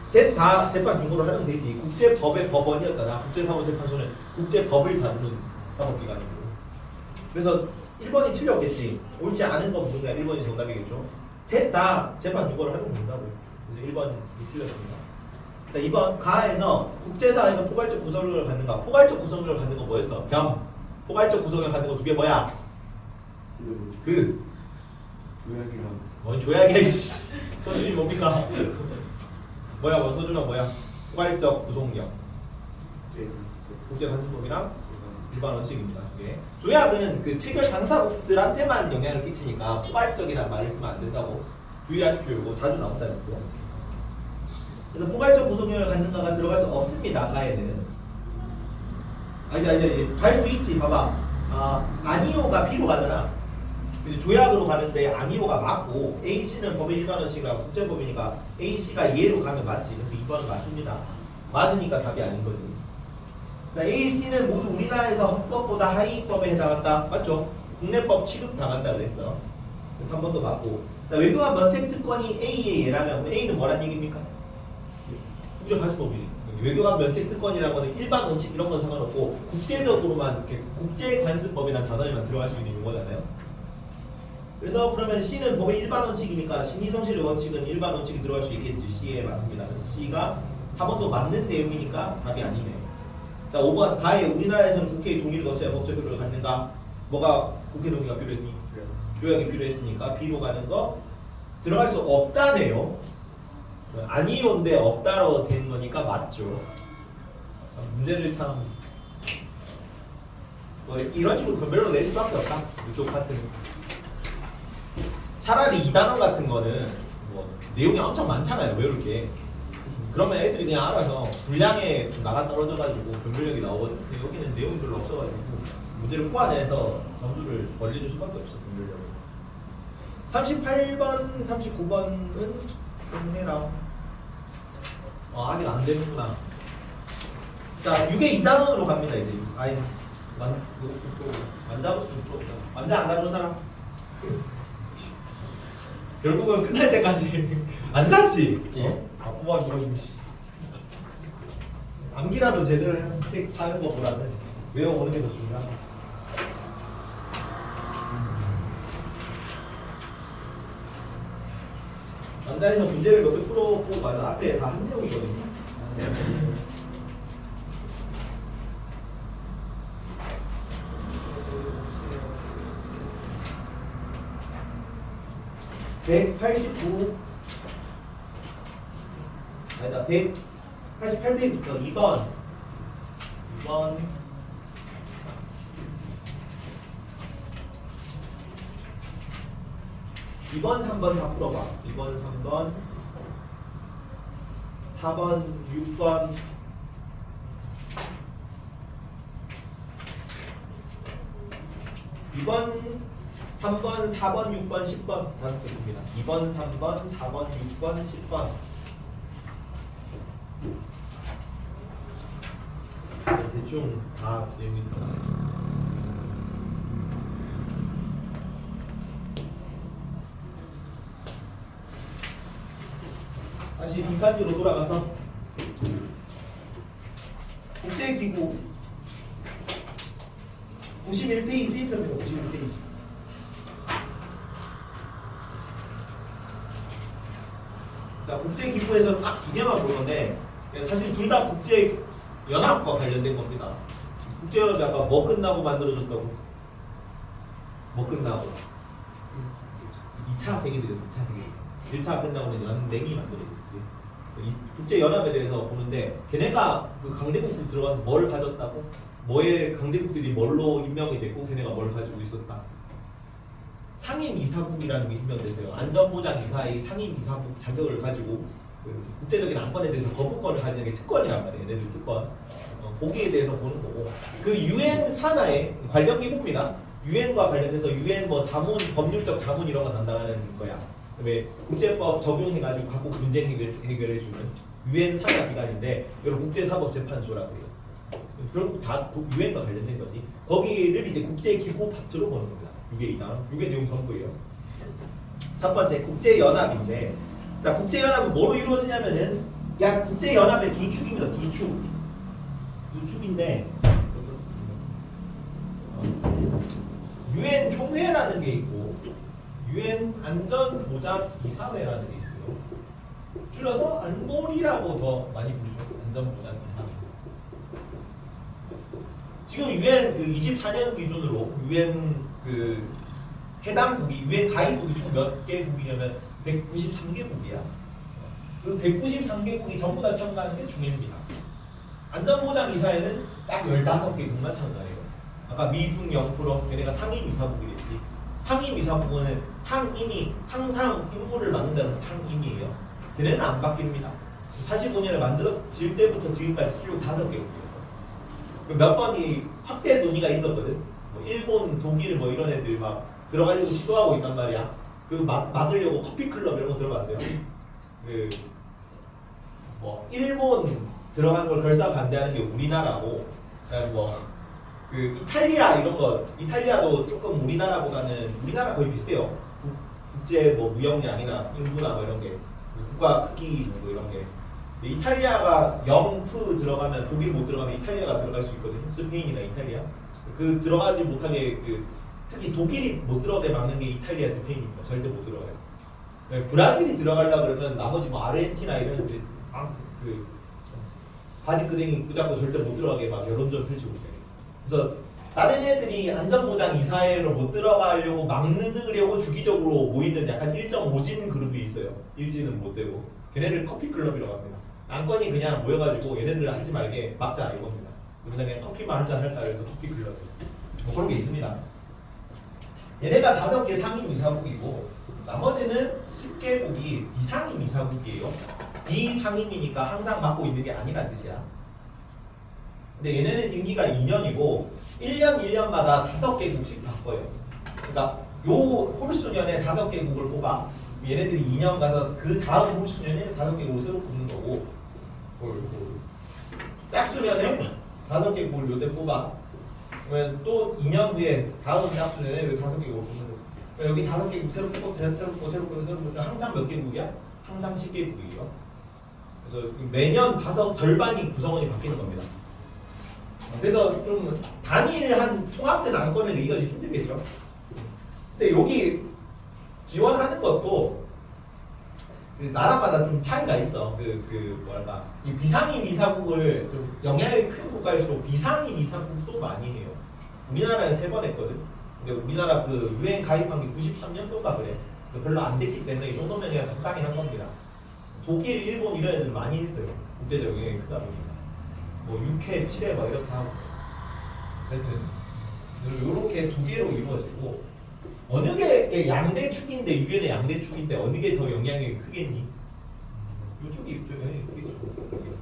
셋 다 재판 증거로 활용되지. 국제법의 법원이었잖아. 국제사법재판소는 국제법을 다루는 사법기관이고. 그래서 1번이 틀렸겠지. 옳지 않은 건 무슨 거야? 1번이 정답이겠죠. 셋 다 재판 증거로 활용된다고. 그래서 1번이 틀렸습니다. 자 2번 가에서 국제사에서 포괄적 구성력을 갖는가. 포괄적 구성력을 갖는 건 뭐였어? 겸. 포괄적 구성력을 갖는 거 두 개 뭐야? 그 조약이랑 뭔 조약이야 이씨. 서준이 뭡니까? 뭐야 뭐 서준아 뭐야? 포괄적 구성력 국제관습법이랑 일반 원칙입니다. 예. 조약은 그 체결 당사국들한테만 영향을 끼치니까 포괄적이라는 말을 쓰면 안 된다고 주의하십시오. 이거 자주 나온다는 거. 그래서 포괄적 구성력을 갖는가가 들어갈 수 없습니다. 가에는. 아니 갈 수 있지. 봐봐. 아니오가 B로 가잖아. 이제 조약으로 가는데 아니오가 맞고 A씨는 법의 일반 원칙이라고 국제법이니까 A씨가 얘로 가면 맞지. 그래서 2번은 맞습니다. 맞으니까 답이 아닌 거지. 자, A씨는 모두 우리나라에서 헌법보다 하위법에 해당한다. 맞죠? 국내법 취급당한다 그랬어. 그래서 3번도 맞고. 자, 외교관 면책 특권이 A의 예라면 그럼 A는 뭐란 얘기입니까? 국제관습법이지. 외교관 면책 특권이라는 거는 일반 원칙 이런 건 상관없고 국제적으로만 이렇게 국제관습법이라는 단어에만 들어갈 수 있는 용어잖아요. 그래서 그러면 C는 법의 일반 원칙이니까 신의성실의 원칙은 일반 원칙이 들어갈 수 있겠지. C에 맞습니다. 그래서 C가 4번도 맞는 내용이니까 답이 아니네. 자 5번 가에 우리나라에서는 국회의 동의를 거쳐야 법적 효력을 갖는가? 뭐가 국회 동의가 필요했니? 조약이 필요했으니까 B로 가는 거 들어갈 수 없다네요. 아니온데 없다로 된 거니까 맞죠. 문제를 참 뭐 이런 식으로 변별로 낼 수밖에 없다. 이쪽 파트는 차라리 2단원 같은 거는 뭐 내용이 엄청 많잖아요. 왜 이렇게 그러면 애들이 그냥 알아서 분량에 나가 떨어져가지고 변별력이 나오거든. 근데 여기는 내용이 별로 없어가지고 문제를 꼬아내서 점수를 벌려줄 수밖에 없어. 변별력을 38번, 39번은 좀 해라. 아직 안 되는구나. 자, 6의 2단원으로 갑니다. 이제 아이 완자부터 좀 풀어보자. 완자 안 가져온 사람? 결국은 끝날 때까지 안 샀지? 뽑아주고 암기라도 제대로 책 사는 것보다는 외워오는 게 더 중요하다. 완자에서 문제를 몇 개 풀어보고 맞아. 앞에 다 한 내용이거든요. (189) 아니다 188페이지부터 2번 2번 3번 다 풀어봐. 2번 3번 4번 6번 2번 3번 4번 6번 10번 다섯 개 봅니다. 2번 3번 4번 6번 10번 대충 다 내용이 들어가요. 다시 빈칸지로 돌아가서 국제기구 91페이지 펴면 51페이지 자 국제기구에서 딱 두 개만 볼 건데 사실 둘 다 국제연합과 관련된 겁니다. 국제연합이 아까 뭐 끝나고 만들어졌다고? 뭐 끝나고 2차 세계대전 2차 세계대전 1차 끝나고는 연맹이 만들어졌지. 이 국제연합에 대해서 보는데 걔네가 그 강대국들 들어가서 뭘 가졌다고? 뭐의 강대국들이 뭘로 임명이 됐고 걔네가 뭘 가지고 있었다. 상임이사국이라는 게 임명됐어요. 안전보장이사의 상임이사국 자격을 가지고 그 국제적인 안건에 대해서 거부권을 가지는 게 특권이란 말이에요. 얘네들 특권. 거기에 대해서 보는 거고 그 UN 산하의 관련 기구입니다. UN과 관련해서 UN 뭐 자문, 법률적 자문 이런 거 담당하는 거야. 그다음에 국제법 적용해가지고 각국 분쟁 해결해주는 UN 산하 기관인데 이런 국제사법재판소라고 해요. 결국 다 UN과 관련된 거지. 거기를 이제 국제기구 파트로 보는 겁니다. 6의 2단. 6의 내용 전부예요. 첫 번째 국제연합인데 자 국제연합은 뭐로 이루어지냐면은 그냥 국제연합의 두 축입니다. 두 축. 두 축인데 UN 총회라는 게 있고 UN 안전보장이사회라는 게 있어요. 줄여서 안보리라고 더 많이 부르죠. 안전보장이사. 지금 유엔 그 24년 기준으로 유엔 그 해당국이 유엔 가입국이 총 몇 개국이냐면 193개국이야. 그 193개국이 전부 다 참가하는 게 중요합니다. 안전보장이사에는 딱 15개국만 참가해요. 아까 미중 영프로 걔네가 상임이사국이랬지. 상임이사국은 상임이 항상 임무를 맡는다는 상임이에요. 걔네는 안 바뀝니다. 45년에 만들어질 때부터 지금까지 쭉 5개국이었어. 몇 번이 확대 논의가 있었거든. 뭐 일본, 독일 뭐 이런 애들 막 들어가려고 시도하고 있단 말이야. 그 막으려고 커피클럽 이런 거 들어봤어요. 그 뭐 일본 들어가는 걸 결사 반대하는 게 우리나라고, 그다음에 뭐 그 이탈리아 이런 거, 이탈리아도 조금 우리나라 거의 비슷해요. 국제 뭐 무역량이나 인구나 뭐 이런 게 국가 크기 정도 이런 게. 근데 이탈리아가 영프 들어가면 독일 못 들어가면 이탈리아가 들어갈 수 있거든요. 스페인이나 이탈리아. 그 들어가지 못하게 그 특히 독일이 못 들어가게 막는 게 이탈리아, 스페인입니다. 절대 못 들어가요. 네, 브라질이 들어가려 그러면 나머지 뭐 아르헨티나 이런 애들이 그 바지끄댕이 붙잡고 절대 못 들어가게 막 여론전 펼치고 있어요. 그래서 다른 애들이 안전보장 이사회로 못 들어가려고 막으려고 주기적으로 모이는 약간 1.5진 그룹이 있어요. 일진은 못 되고 걔네를 커피클럽이라고 합니다. 안건이 그냥 모여가지고 얘네들을 하지 말게 막자 이겁니다. 그냥 커피만 한잔 할까 해서 커피클럽 뭐 그런 게 있습니다. 얘네가 5개 상임 이사국이고 나머지는 10개국이 비상임 이사국이에요. 비상임이니까 항상 맡고 있는 게 아니란 뜻이야. 근데 얘네는 임기가 2년이고 1년마다 5개국씩 바꿔요. 그러니까 요 홀수년에 5개국을 뽑아. 얘네들이 2년 가서 그 다음 홀수년에 5개국을 새로 뽑는 거고, 짝수년에 5개국을 요때 뽑아. 그러면 또 2년 후에 다음 짝수년에 5개국을 뽑는 거죠. 그러니까 여기 5개국 새로 뽑고 새로 뽑고 항상 몇 개국이야? 항상 10개국이에요. 그래서 매년 절반이 구성원이 바뀌는 겁니다. 그래서 좀 단일한 통합된 안건을 내기가 좀 힘들겠죠. 근데 여기 지원하는 것도 그 나라마다 좀 차이가 있어. 뭐랄까 이 비상임 이사국을 좀 영향력이 큰 국가일수록 비상임 이사국도 많이 해요. 우리나라는 3번 했거든. 근데 우리나라 그 유엔 가입한 게 93년도인가 그래. 그래서 별로 안 됐기 때문에 이 정도면 그냥 적당히 한 겁니다. 독일, 일본 이런 애들 많이 했어요. 국제적 영향이 크다 보니까. 뭐 6회, 7회 막 이렇게 하고. 하여튼 이렇게 2개로 이루어지고 어느 게 양대 축인데 유엔의 양대 축인데 어느 게 더 영향력이 크겠니? 이쪽이 크겠죠.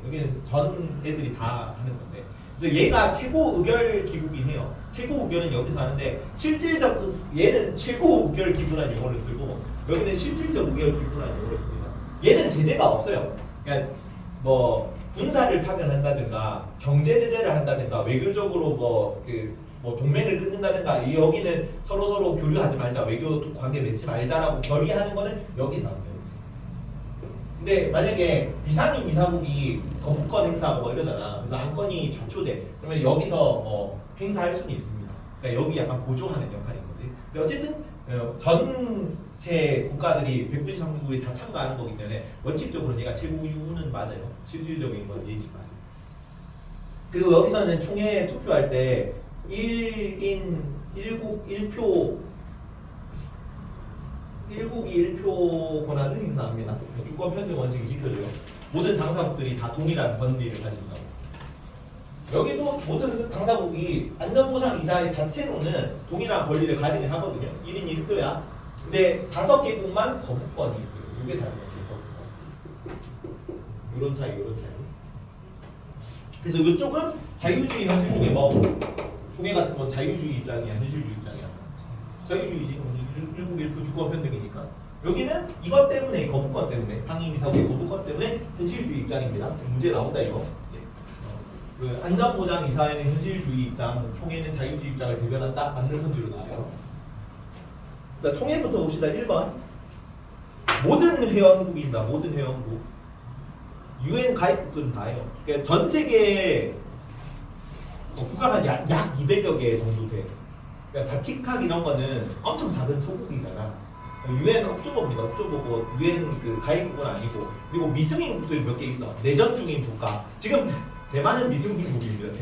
여기는 전 애들이 다 하는 건데. 그래서 얘가 최고 의결 기구긴 해요. 최고 의결은 여기서 하는데 실질적 얘는 최고 의결 기구라는 용어를 쓰고 여기는 실질적 의결 기구라는 용어를 씁니다. 얘는 제재가 없어요. 그러니까 뭐 군사를 파견한다든가 경제 제재를 한다든가 외교적으로 뭐 동맹을 끊는다든가 여기는 서로 교류하지 말자, 외교 관계 맺지 말자라고 결의하는 거는 여기서 합니다. 근데 만약에 비상임 이사국이 거부권 행사하고 뭐 이러잖아. 그래서 안건이 좌초돼. 그러면 여기서 행사할 수는 있습니다. 그러니까 여기 약간 보조하는 역할인 거지. 근데 어쨌든 전체 국가들이 193개국이 다 참가하는 거기 때문에 원칙적으로 얘가 최고위는 맞아요. 실질적인 건 얘지만. 그리고 여기서는 총회 투표할 때 1인 1국 1표 1국이 1표 권한을 행사합니다. 주권 편중 원칙이 지켜져요. 모든 당사국들이 다 동일한 권리를 가진다고. 여기도 모든 당사국이 안전보장 이사회 자체로는 동일한 권리를 가지긴 하거든요. 1인 1표야. 근데 5개국만 거부권이 있어요. 이게 다른 거죠. 거부권. 이런 차이. 그래서 이쪽은 자유주의 현실주의 총회 같은 건 자유주의 입장이야, 현실주의 입장이야. 자유주의지. 1국 1표 주권 편등이니까. 여기는 이것 때문에 거부권 때문에 상임이사국의 거부권 때문에 현실주의 입장입니다. 문제 나온다 이거. 그 안전보장 이사회는 현실주의 입장, 총회는 자유주의 입장을 대변한다. 맞는 선지로 나와요. 자, 총회부터 봅시다. 1번. 모든 회원국입니다. 모든 회원국. UN 가입국들은 다 해요. 그러니까 전 세계 국가가 약 200여 개 정도 돼. 그러니까 바티칸 이런 거는 엄청 작은 소국이잖아. 유엔 업조보입니다. 업조보고 유엔 그 가입국은 아니고 그리고 미승인국들이 몇 개 있어. 내전 중인 국가. 지금 대만은 미승인국입니다.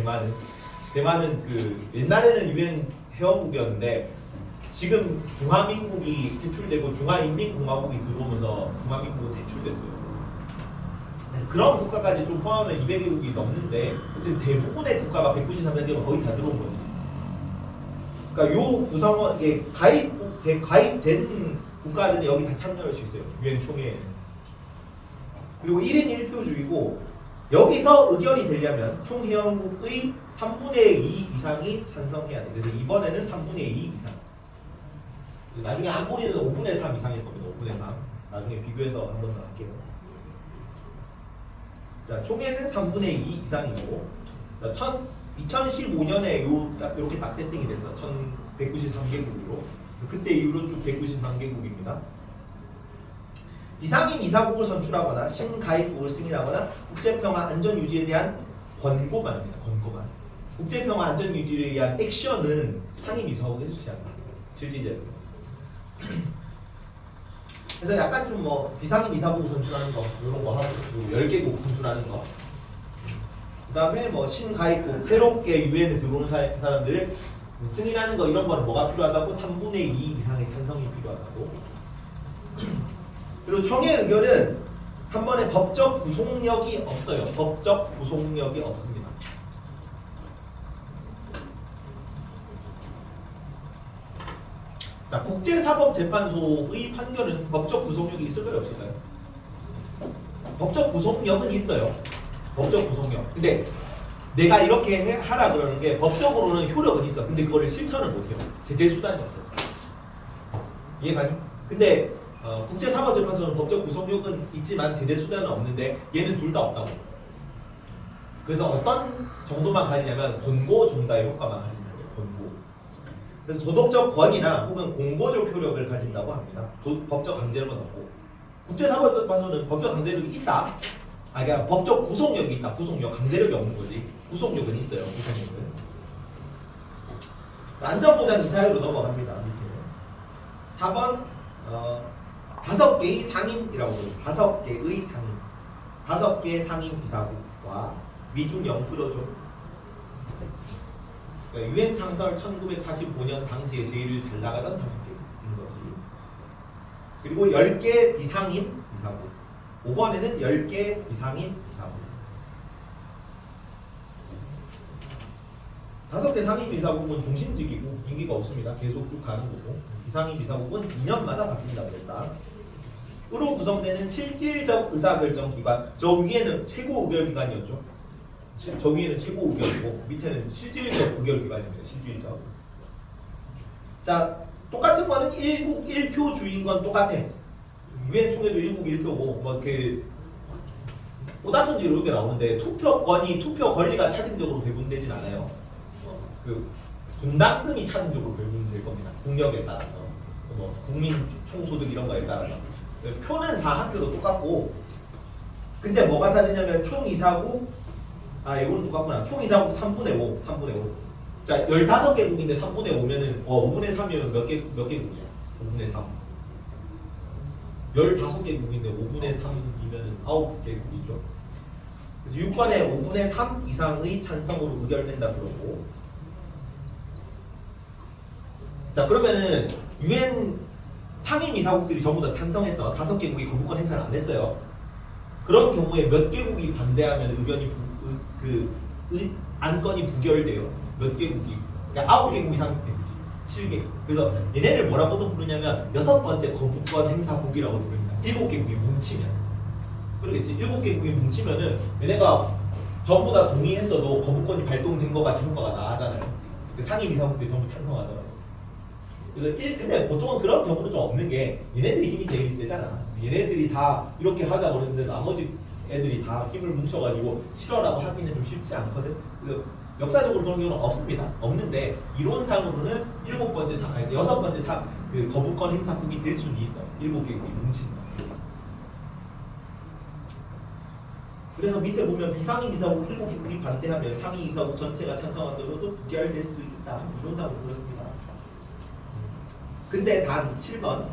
대만은 그 옛날에는 유엔 회원국이었는데 지금 중화민국이 퇴출되고 중화인민공화국이 들어오면서 중화민국은 퇴출됐어요. 그래서 그런 국가까지 좀 포함하면 200개국이 넘는데 그때 대부분의 국가가 193개면 거의 다 들어온 거지. 그러니까 요 구성원 이게 가입된 국가들이 여기 다 참여할 수 있어요. 유엔 총회에는. 그리고 1인 1표주의고 여기서 의결이 되려면 총회원국의 3분의 2 이상이 찬성해야 돼. 그래서 이번에는 3분의 2 이상. 나중에 안보리는 5분의 3 이상일 겁니다. 5분의 3. 나중에 비교해서 한 번 더 할게요. 자, 총회는 3분의 2 이상이고, 자, 2015년에 이렇게 딱 세팅이 됐어. 1193개국으로. 그래서 그때 이후로 쭉 193개국입니다. 비상임 이사국을 선출하거나 신가입국을 승인하거나 국제평화 안전유지에 대한 권고만입니다. 권고만. 국제평화 안전유지를 위한 액션은 상임 이사국에서 취합니다. 실질적으로. 그래서 약간 좀 뭐 비상임 이사국 선출하는 거 이런 거 하고 그리고 10개국 선출하는 거. 그다음에 뭐 신가입국 새롭게 유엔에 들어오는 사람들을 승인하는 거 이런 거는 뭐가 필요하다고 3분의 2 이상의 찬성이 필요하다고. 그리고 총회 의결은 3번에 법적 구속력이 없어요. 법적 구속력이 없습니다. 자, 국제사법재판소의 판결은 법적 구속력이 있을까요? 없을까요? 법적 구속력은 있어요. 법적 구속력. 근데 내가 이렇게 하라 그러는 게 법적으로는 효력은 있어. 근데 그거를 실천을 못해요. 제재 수단이 없어서. 이해가니? 근데 국제사법재판소는 법적 구속력은 있지만 제재 수단은 없는데 얘는 둘 다 없다고. 그래서 어떤 정도만 가지냐면 권고 종다의 효과만 가진다고 해요. 권고. 그래서 도덕적 권위나 혹은 공고적 효력을 가진다고 합니다. 법적 강제력은 없고. 국제사법재판소는 법적 강제력이 있다. 그러니까 법적 구속력이 있다. 구속력, 강제력이 없는 거지. 구속력은 있어요. 구속력은. 안전보장 이사회로 넘어갑니다. 밑에는. 4번 5개의 상임이라고 부르죠. 5개의 상임. 5개 상임 이사국과 미중 0%죠. 그러니까 유엔 창설 1945년 당시에 제일 잘 나가던 5개인 거지. 그리고 10개 비상임 이사국. 5번에는 10개 비상임 이사국. 5개 상임 이사국은 종신직이고 임기가 없습니다. 계속 쭉 가는 거고. 비상임 이사국은 2년마다 바뀐다고 했다. 으로 구성되는 실질적 의사결정기관. 저 위에는 최고의결기관이었죠. 저 위에는 최고의결이고 밑에는 실질적 의결기관입니다. 실질적. 자, 똑같은 거는 1국 1표 주인 건 똑같아. 유엔 총회도 1국 1표고 뭐 이렇게 오다선지 이렇게 나오는데 투표권이 투표 권리가 차등적으로 배분되진 않아요. 그 분당 틈이 차등적으로 배분될 겁니다. 국력에 따라서 뭐 국민 총소득 이런 거에 따라서 표는 다 한 표도 똑같고 근데 뭐가 다르냐면 총이사국 이거는 똑같구나. 총이사국 3분의 5 자 15개국인데 3분의 5면은 5분의 3이면 몇 개국이야? 5분의 3 15개국인데 5분의 3이면 9개국이죠. 그래서 6번에 5분의 3 이상의 찬성으로 의결된다 그러고. 자 그러면은 유엔 상임 이사국들이 전부 다 찬성해서 5개국이 거부권 행사를 안 했어요. 그런 경우에 몇 개국이 반대하면 의견이 안건이 부결돼요. 몇 개국이? 그러니까 9개국 이상 되지. 7개국. 그래서 얘네를 뭐라고도 부르냐면 6번째 거부권 행사국이라고 부릅니다. 7개국이 뭉치면. 그러겠지. 7개국이 뭉치면은 얘네가 전부 다 동의했어도 거부권이 발동된 거 같은 효과가 나잖아요. 상임 이사국들이 전부 찬성하더라고. 그래서 근데 보통은 그런 경우는 좀 없는 게 얘네들이 힘이 제일 세잖아. 얘네들이 다 이렇게 하자고 그러는데 나머지 애들이 다 힘을 뭉쳐가지고 싫어라고 하기는 좀 쉽지 않거든. 그래서 역사적으로 그런 경우는 없습니다. 없는데 이론상으로는 6번째 그 거부권 행사국이 될 수는 있어. 7개국이 뭉친다. 그래서 밑에 보면 비상임 이사국 7개국이 반대하면 상임 이사국 전체가 찬성하더라도 부결될 수 있다. 이론상으로 그렇습니다. 근데 단 7번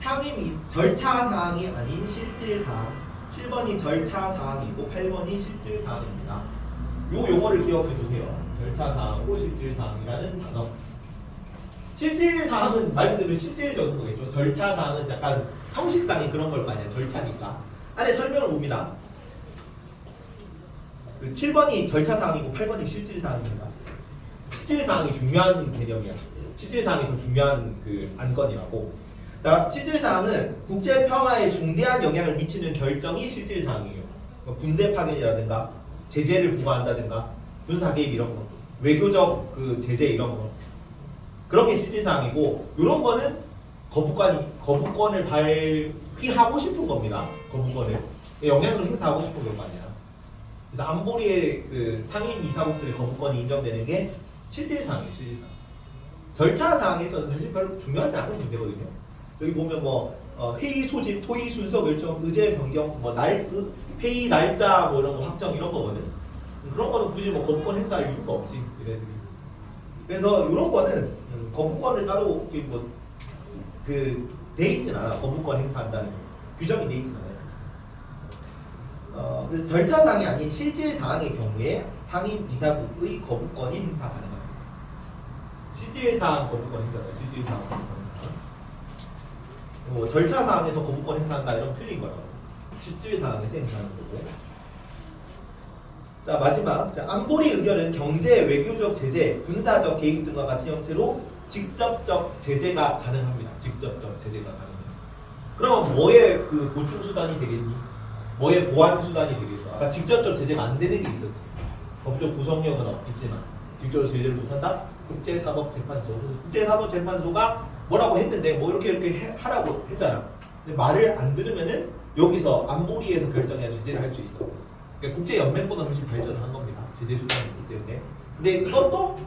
절차 사항이 아닌 실질 사항. 7번이 절차 사항이고 8번이 실질 사항입니다. 요 용어를 기억해 두세요. 절차 사항이고 실질 사항이라는 단어. 실질 사항은 말 그대로 실질적인 거겠죠. 절차 사항은 약간 형식상의 그런 걸 거 아니야. 절차니까. 안에 설명을 봅니다. 그 7번이 절차 사항이고 8번이 실질 사항입니다. 실질 사항이 중요한 개념이야. 실질 사항이 더 중요한 그 안건이라고. 자, 실질 사항은 국제 평화에 중대한 영향을 미치는 결정이 실질 사항이에요. 군대 파견이라든가 제재를 부과한다든가 군사 개입 이런 거, 외교적 그 제재 이런 거, 그런 게 실질 사항이고, 이런 거는 거부권을 발휘하고 싶은 겁니다. 거부권을 영향을 행사하고 싶은 거 아니야. 그래서 안보리의 그 상임 이사국들의 거부권이 인정되는 게 실질 사항이에요. 실질 사항. 절차 사항에서는 사실 별로 중요하지 않은 문제거든요. 여기 보면 뭐 회의 소집, 토의 순서 결정, 의제 변경, 뭐 회의 날짜 뭐 이런 거 확정 이런 거거든. 그런 거는 굳이 뭐 거부권 행사할 이유가 없지, 얘네들이. 그래서 이런 거는 거부권을 따로 뭐그 돼 있진 않아. 거부권 행사한다는 규정이 돼 있진 않아요. 그래서 절차 사항이 아닌 실질 사항의 경우에 상임 이사국의 거부권이 행사 가능합니다. 실질 사항 거부권 행사다. 실질 사항 거부권 행사. 뭐 절차 사항에서 거부권 행사한다 이러면 틀린 거예요. 실질 사항에서 행사하는 거고. 자, 마지막. 자, 안보리 의견은 경제, 외교적 제재, 군사적 개입 등과 같은 형태로 직접적 제재가 가능합니다. 직접적 제재가 가능해요. 그럼 뭐의 그 보충 수단이 되겠니? 뭐의 보완 수단이 되겠어? 아까 직접적 제재가 안 되는 게 있었지. 법적 구성력은 있지만 직접적 제재를 못한다? 국제사법재판소. 그래서 국제사법재판소가 뭐라고 했는데 뭐 이렇게 하라고 했잖아. 근데 말을 안 들으면은 여기서 안보리에서 결정해야 제재를 할 수 있어. 그러니까 국제연맹보다 훨씬 발전을 한 겁니다. 제재 수단이 있기 때문에. 근데 이것도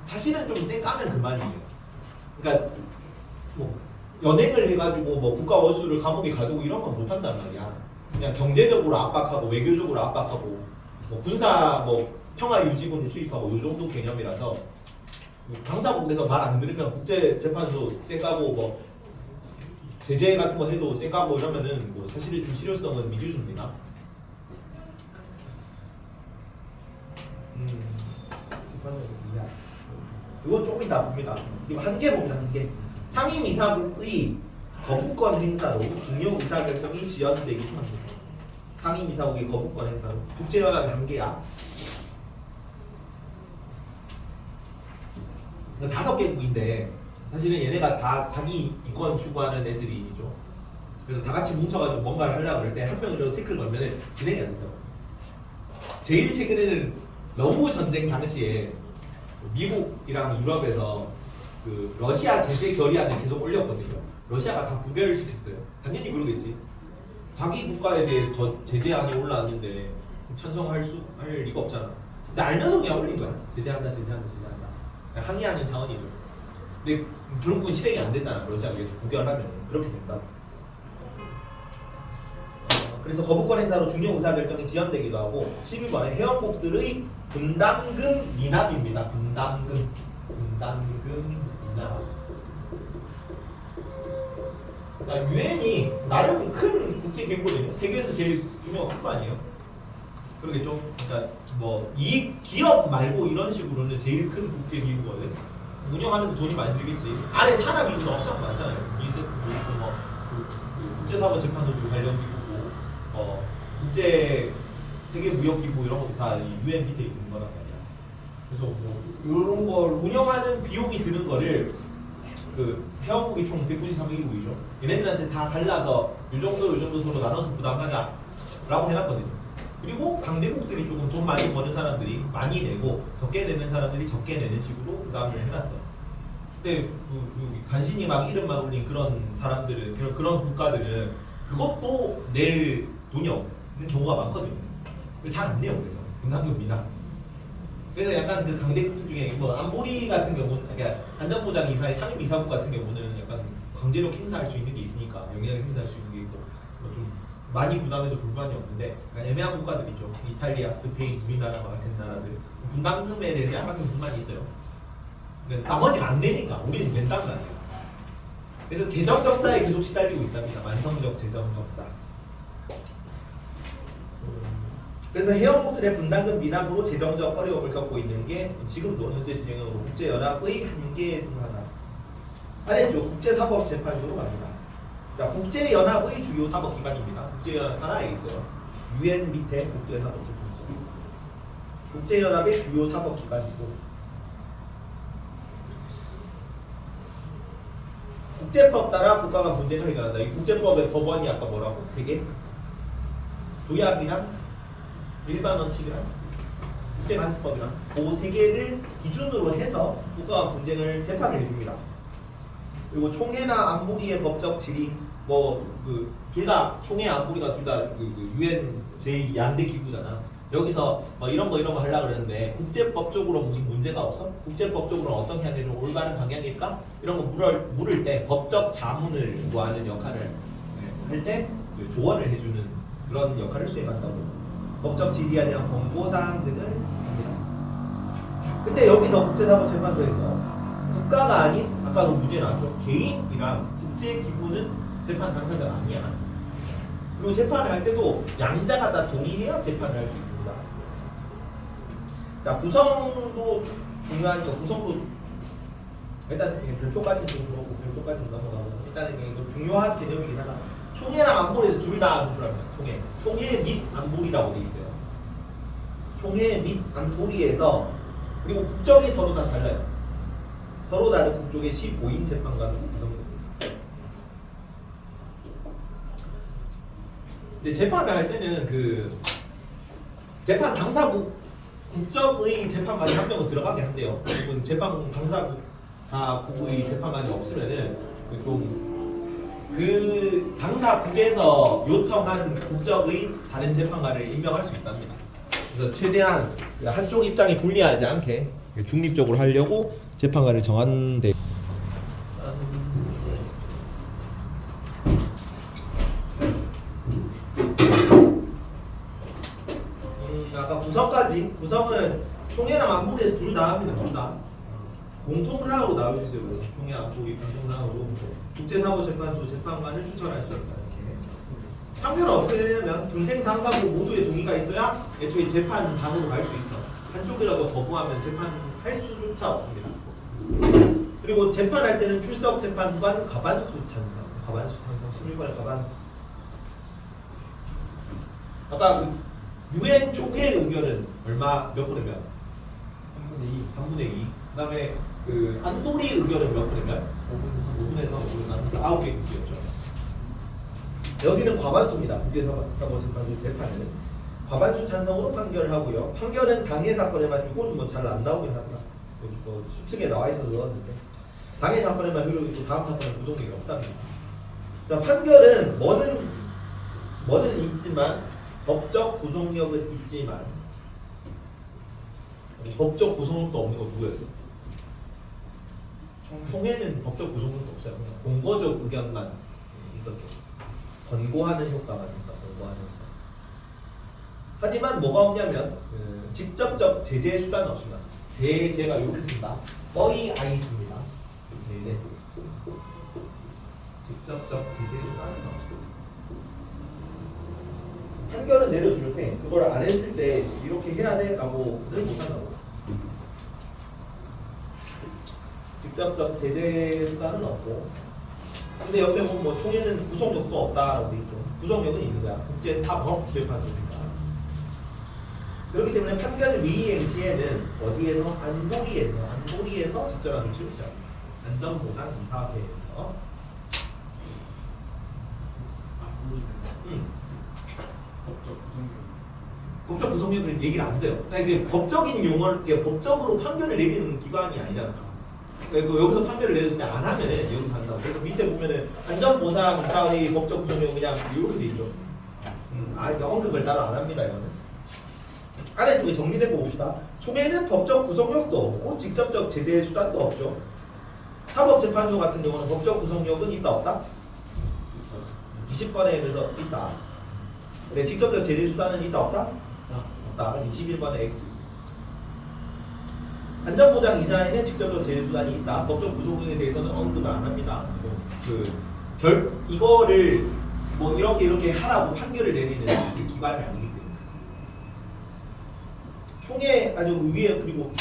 사실은 좀 쌩 까면 그만이에요. 그러니까 뭐 연행을 해가지고 뭐 국가 원수를 감옥에 가두고 이런 건 못한단 말이야. 그냥 경제적으로 압박하고 외교적으로 압박하고 뭐 군사 뭐 평화 유지군을 투입하고 이 정도 개념이라서 당사국에서 말 안 들으면 국제재판소 쌩 까고 뭐 제재 같은 거 해도 쌩 까고 이러면은 뭐 사실은 좀 실효성은 미지수입니다. 이건 조금 이따 봅니다. 이거 한 개 봅니다. 한 개. 상임 이사국의 거부권 행사로 중요 의사결정이 지연되기 합니다. 상임 이사국의 거부권 행사로 국제연합의 한계야. 5개국인데 사실은 얘네가 다 자기 이권 추구하는 애들이죠. 그래서 다 같이 뭉쳐가지고 뭔가를 하려고 할 때 한 명이라도 태클 걸면은 진행이 안 된다고. 제일 최근에는 러브 전쟁 당시에 미국이랑 유럽에서 그 러시아 제재 결의안을 계속 올렸거든요. 러시아가 다 부결시켰어요. 당연히 그러겠지. 자기 국가에 대해 제재안이 올라왔는데 찬성할 리가 없잖아. 근데 알면서 그냥 올린 거야. 제재한다. 항의하는 차원이죠. 근데 결국은 실행이 안 됐잖아. 러시아가 계속 부결하면 그렇게 된다. 그래서 거부권 행사로 중요 의사결정이 지연되기도 하고 12번에 회원국들의 분담금 미납입니다. 분담금 미납. 유엔이 나름 큰 국제기구거든요. 세계에서 제일 규모가 큰 거 아니에요? 그러겠죠? 그러니까 뭐 이익 기업 말고 이런 식으로는 제일 큰 국제기구거든. 운영하는 데 돈이 많이 들겠지. 안에 산하 기구도 엄청 많잖아요. 유니세프도 있고 뭐 국제사법재판소도 관련 기구고 국제 세계 무역기구 이런 것도 다 UN 밑에 있는 거란 말이야. 그래서 뭐 이런 걸 운영하는 비용이 드는 거를 그 회원국이 총 193개국이죠. 얘네들한테 다 갈라서 요 정도 서로 나눠서 부담하자라고 해놨거든요. 그리고 강대국들이 조금 돈 많이 버는 사람들이 많이 내고 적게 내는 사람들이 적게 내는 식으로 부담을 해놨어. 근데 간신히 막 이름만 올린 그런 사람들은 그런 국가들은 그것도 낼 돈이 없는 경우가 많거든요. 잘 안 내요. 그래서 분담금 미납. 그래서 약간 그 강대국 중에 뭐 안보리 같은 경우는 그러니까 안전보장 이사의 상임 이사국 같은 경우는 약간 강제력 행사할 수 있는 게 있으니까 영향력 행사할 수 있는 게 있고 좀 많이 부담해도 불만이 없는데 그러니까 애매한 국가들이죠. 이탈리아, 스페인, 우리나라 같은 나라들 분담금에 대해서 약간 불만이 있어요. 나머지가 안 내니까 우리는 낸다는 거 아니에요. 그래서 재정적자에 계속 시달리고 있답니다. 만성적 재정적자. 그래서 해영국들의 분담금 미납으로 재정적 어려움을 겪고 있는 게 지금도 현재 진행형으로 국제연합의 한계 중 하나. 아래쪽 국제사법재판소로 갑니다. 자, 국제연합의 주요 사법기관입니다. 국제연합 산하에 있어요. UN 밑에 국제사법재판소. 국제연합의 주요 사법기관이고 국제법 따라 국가가 분쟁을 해결한다. 이 국제법의 법원이 아까 뭐라고? 세 개? 조약이랑 일반 원칙이랑 국제간섭법이랑 그 세 개를 기준으로 해서 국가가 분쟁을 재판을 해줍니다. 그리고 총회나 안보리의 법적 질의 둘 다 총회 안보리가 둘 다 UN 제2양대 기구잖아. 여기서 이런 거 하려고 그러는데 국제법적으로 무슨 문제가 없어? 국제법적으로 어떤 향이 좀 올바른 방향일까? 이런 거 물을 때 법적 자문을 구하는 역할을 할 때 조언을 해주는 그런 역할을 수행한다고. 법적 질의에 대한 권고사항 등을 합니다. 근데 여기서 국제사법재판소에서 국가가 아닌 아까도 문제 나왔죠. 개인이랑 국제기구는 재판 당사자가 아니야. 그리고 재판을 할 때도 양자가 다 동의해야 재판을 할 수 있습니다. 자, 구성도 중요하니까 구성도 일단 별표까지는 좀 그렇고 별표까지는 넘어가고 일단은 이거 중요한 개념이긴 하다. 총회랑 안보리에서 둘 다 안보리랍니다. 총회 및 안보리라고 돼 있어요. 총회 및 안보리에서 그리고 국적이 서로 다 달라요. 서로 다른 국적의 15인 재판관으로 구성됩니다. 근데 재판을 할 때는 재판 당사국 국적의 재판관이 한 명은 들어가게 한대요. 그리고 재판 당사국의 재판관이 없으면은 그 당사국에서 요청한 국적의 다른 재판관을 임명할 수 있답니다. 그래서 최대한 한쪽 입장이 불리하지 않게 중립적으로 하려고 재판관을 정한대. 아까 구성은 총회랑 안보리에서 둘 다 합니다. 둘 다 공통사항으로 나와주세요. 총회 안보리 공통사항으로 국제사법재판소 재판관을 추천할 수 있다. 이렇게 판결은 어떻게 되냐면 분쟁 당사국 모두의 동의가 있어야 애초에 재판장으로 갈 수 있어. 한쪽이라도 거부하면 재판할 수조차 없습니다. 그리고 재판할 때는 출석 재판관 과반수 찬성 16번의 과반. 아까 UN 총회 의견은 몇 분의 몇? 3분의 2. 그다음에 안보리 의견은 몇 분의 몇? 5분에서 5분 나눠서 9개 국이었죠. 여기는 과반수입니다. 국제사법재판소 재판은 과반수 찬성으로 판결을 하고요. 판결은 당해 사건에만 이건 잘 안 나오긴 하더라. 여기 수측에 나와 있어서 넣었는데 당해 사건에만 효력이 있고 다음 사건은 구속력이 없답니다. 자, 판결은 뭐는 있지만 법적 구속력은 있지만 법적 구속력도 없는 거 누구였어? 총회는 법적 구속력도 없어요. 그냥 공고적 의견만 있었죠. 권고하는 효과만 있다. 권고하는 효과. 하지만 뭐가 없냐면 직접적 제재 수단은 없습니다. 제재가 이렇게 쓴다. 뻔히 아이스입니다. 제재. 직접적 제재 수단은 없습니다. 판결을 내려줄 때 그걸 안 했을 때 이렇게 해야 돼라고는 못한다고. 직접적 제재 수단은 없고, 근데 옆에 보면 총회는 구속력도 없다라고 돼 있죠. 구속력은 있는 거야. 국제사법재판소니까. 그렇기 때문에 판결 위이행 시에는 어디에서? 안보리에서 적절한 조치를 취합니다. 안전보장이사회에서. 법적 구속력을 얘기를 안 써요. 이게 법적인 용어를 법적으로 판결을 내리는 기관이 아니잖아. 그러니까 여기서 판결을 내렸을 때 안 하면은 여기서 한다고. 그래서 밑에 보면은 안전보상이사의 법적 구속력 그냥 이렇게 돼 있죠. 언급을 따로 안 합니다. 이거는. 아래쪽에 정리해 봅시다. 총회는 법적 구속력도 없고 직접적 제재 수단도 없죠. 사법재판소 같은 경우는 법적 구속력은 있다 없다? 20번에 그래서 있다. 네, 직접적 제재 수단은 있다 없다? 없다. 21번에 X. 안전보장 이사에는 직접적 제재수단이 있다. 법적 구속 등에 대해서는 언급을 안 합니다. 이거를 뭐 이렇게 하라고 판결을 내리는 그 기관이 아니기 때문에. 총회 아주 위에 그리고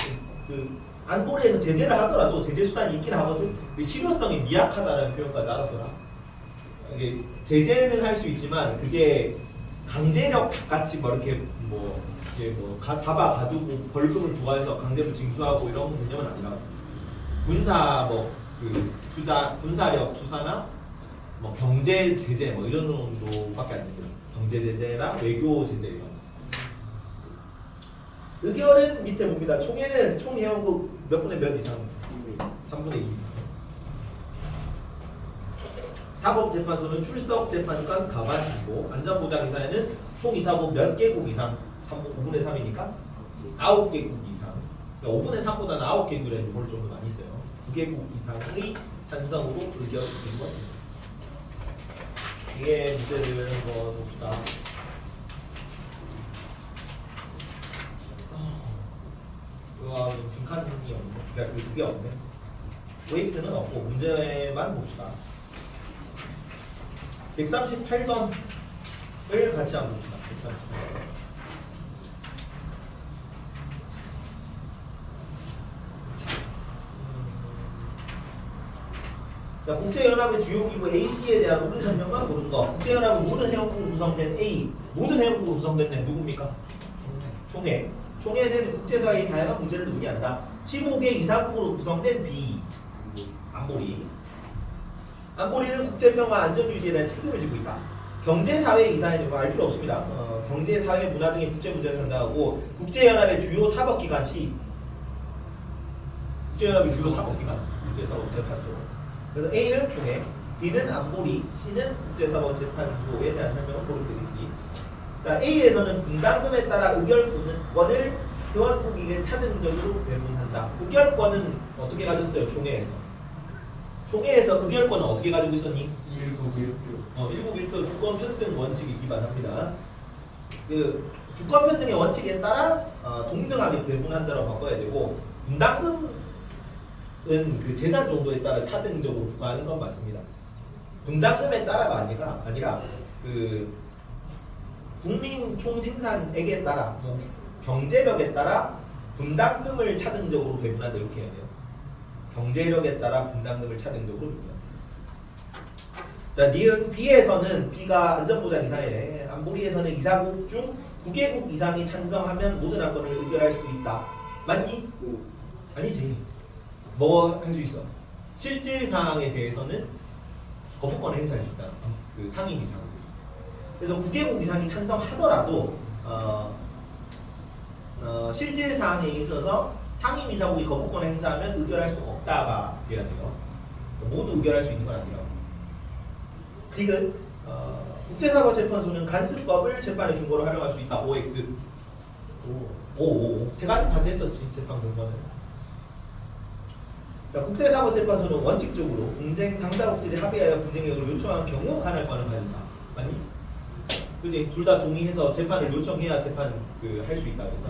그 안보리에서 제재를 하더라도 제재 수단이 있긴 하거든. 근데 실효성이 미약하다는 표현까지 알았더라. 이게 제재는 할 수 있지만 그게 강제력 같이 뭐 이렇게 잡아가지고 벌금을 부과해서 강제로 징수하고 이런 개념은 아니라 군사 군사력 투사나 뭐 경제 제재 뭐 이런 정도밖에 안 됩니다. 경제 제재나 외교 제재 이런 거. 의결은 밑에 봅니다. 총회는 총회원국 몇 분의 몇 이상? 3분의 2 이상. 사법재판소는 출석 재판관 가반이고 안전보장이사회는 총 이사국 몇 개국 이상? 5분의 3이니까 9개국 이상. 그러니까 5분의 3보다는 9개국이라는 용어를 좀 더 많이 써요. 9개국 이상의 찬성으로 의결된 것입니다. 이게 문제를 한번 봅시다. 와, 빈칸이 없네. 그러니까 그게 없네. OX는 없고 문제만 봅시다. 138번을 같이 한번 봅시다. 138번. 자, 국제연합의 주요 기구 AC에 대한 우리 설명과 모르는 거. 국제연합은 모든 회원국으로 구성된 A, 모든 회원국으로 구성된 데 누굽니까? 총회. 총회는 국제사회의 다양한 문제를 논의한다. 15개 이사국으로 구성된 B, 안보리. 안보리는 국제평화 안전유지에 대한 책임을 지고 있다. 경제사회 이사회는 알 필요 없습니다. 경제사회 문화 등의 국제 문제를 담당하고 국제연합의 주요 사법기관 C. 국제연합의 주요 사법기관 국제사법재판소. 그래서 A는 총회, B는 안보리, C는 국제사법재판소에 대한 설명을 보게 되겠지. 자, A에서는 분담금에 따라 의결권을 회원국에게 차등적으로 배분한다. 의결권은 어떻게 가졌어요? 총회에서. 총회에서 의결권은 어떻게 가지고 있었니? 1국 1표 주권 편등 원칙에 기반합니다. 그 주권 편등의 원칙에 따라 동등하게 배분한다고 바꿔야 되고 분담금은 그 재산 정도에 따라 차등적으로 부과하는 건 맞습니다. 분담금에 따라가 아니라 그 국민 총 생산액에 따라 경제력에 따라 분담금을 차등적으로 배분한다 이렇게 해야 돼요. 경제력에 따라 분담금을 차등적으로 배분한다. 자, 니은 B에서는 B가 안전보장 이사회래. 안보리에서는 이사국 중 9개국 이상이 찬성하면 모든 안건을 의결할 수 있다. 맞니? 아니지. 뭐 할 수 있어? 실질 사항에 대해서는 거부권을 행사할 수 있잖아. 그 상임 이상. 그래서 9개국 이상이 찬성하더라도 실질 사항에 있어서 상임 이사국이 거부권을 행사하면 의결할 수 없다가 돼야 돼요. 모두 의결할 수 있는 건 아니라고. 디귿 국제사법재판소는 간습법을 재판의 준거로 활용할 수 있다. OX. 오. 세 가지 다 됐었지 재판 공부는. 자, 국제사법재판소는 원칙적으로 분쟁 당사국들이 합의하여 분쟁력을 요청한 경우 관할권을 가진다. 맞니? 그지? 둘 다 동의해서 재판을 요청해야 재판 할 수 있다. 그래서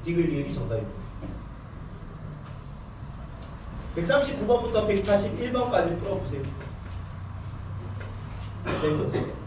디귿 리을이 정답입니다. 139번부터 141번까지 풀어보세요. 네 번째.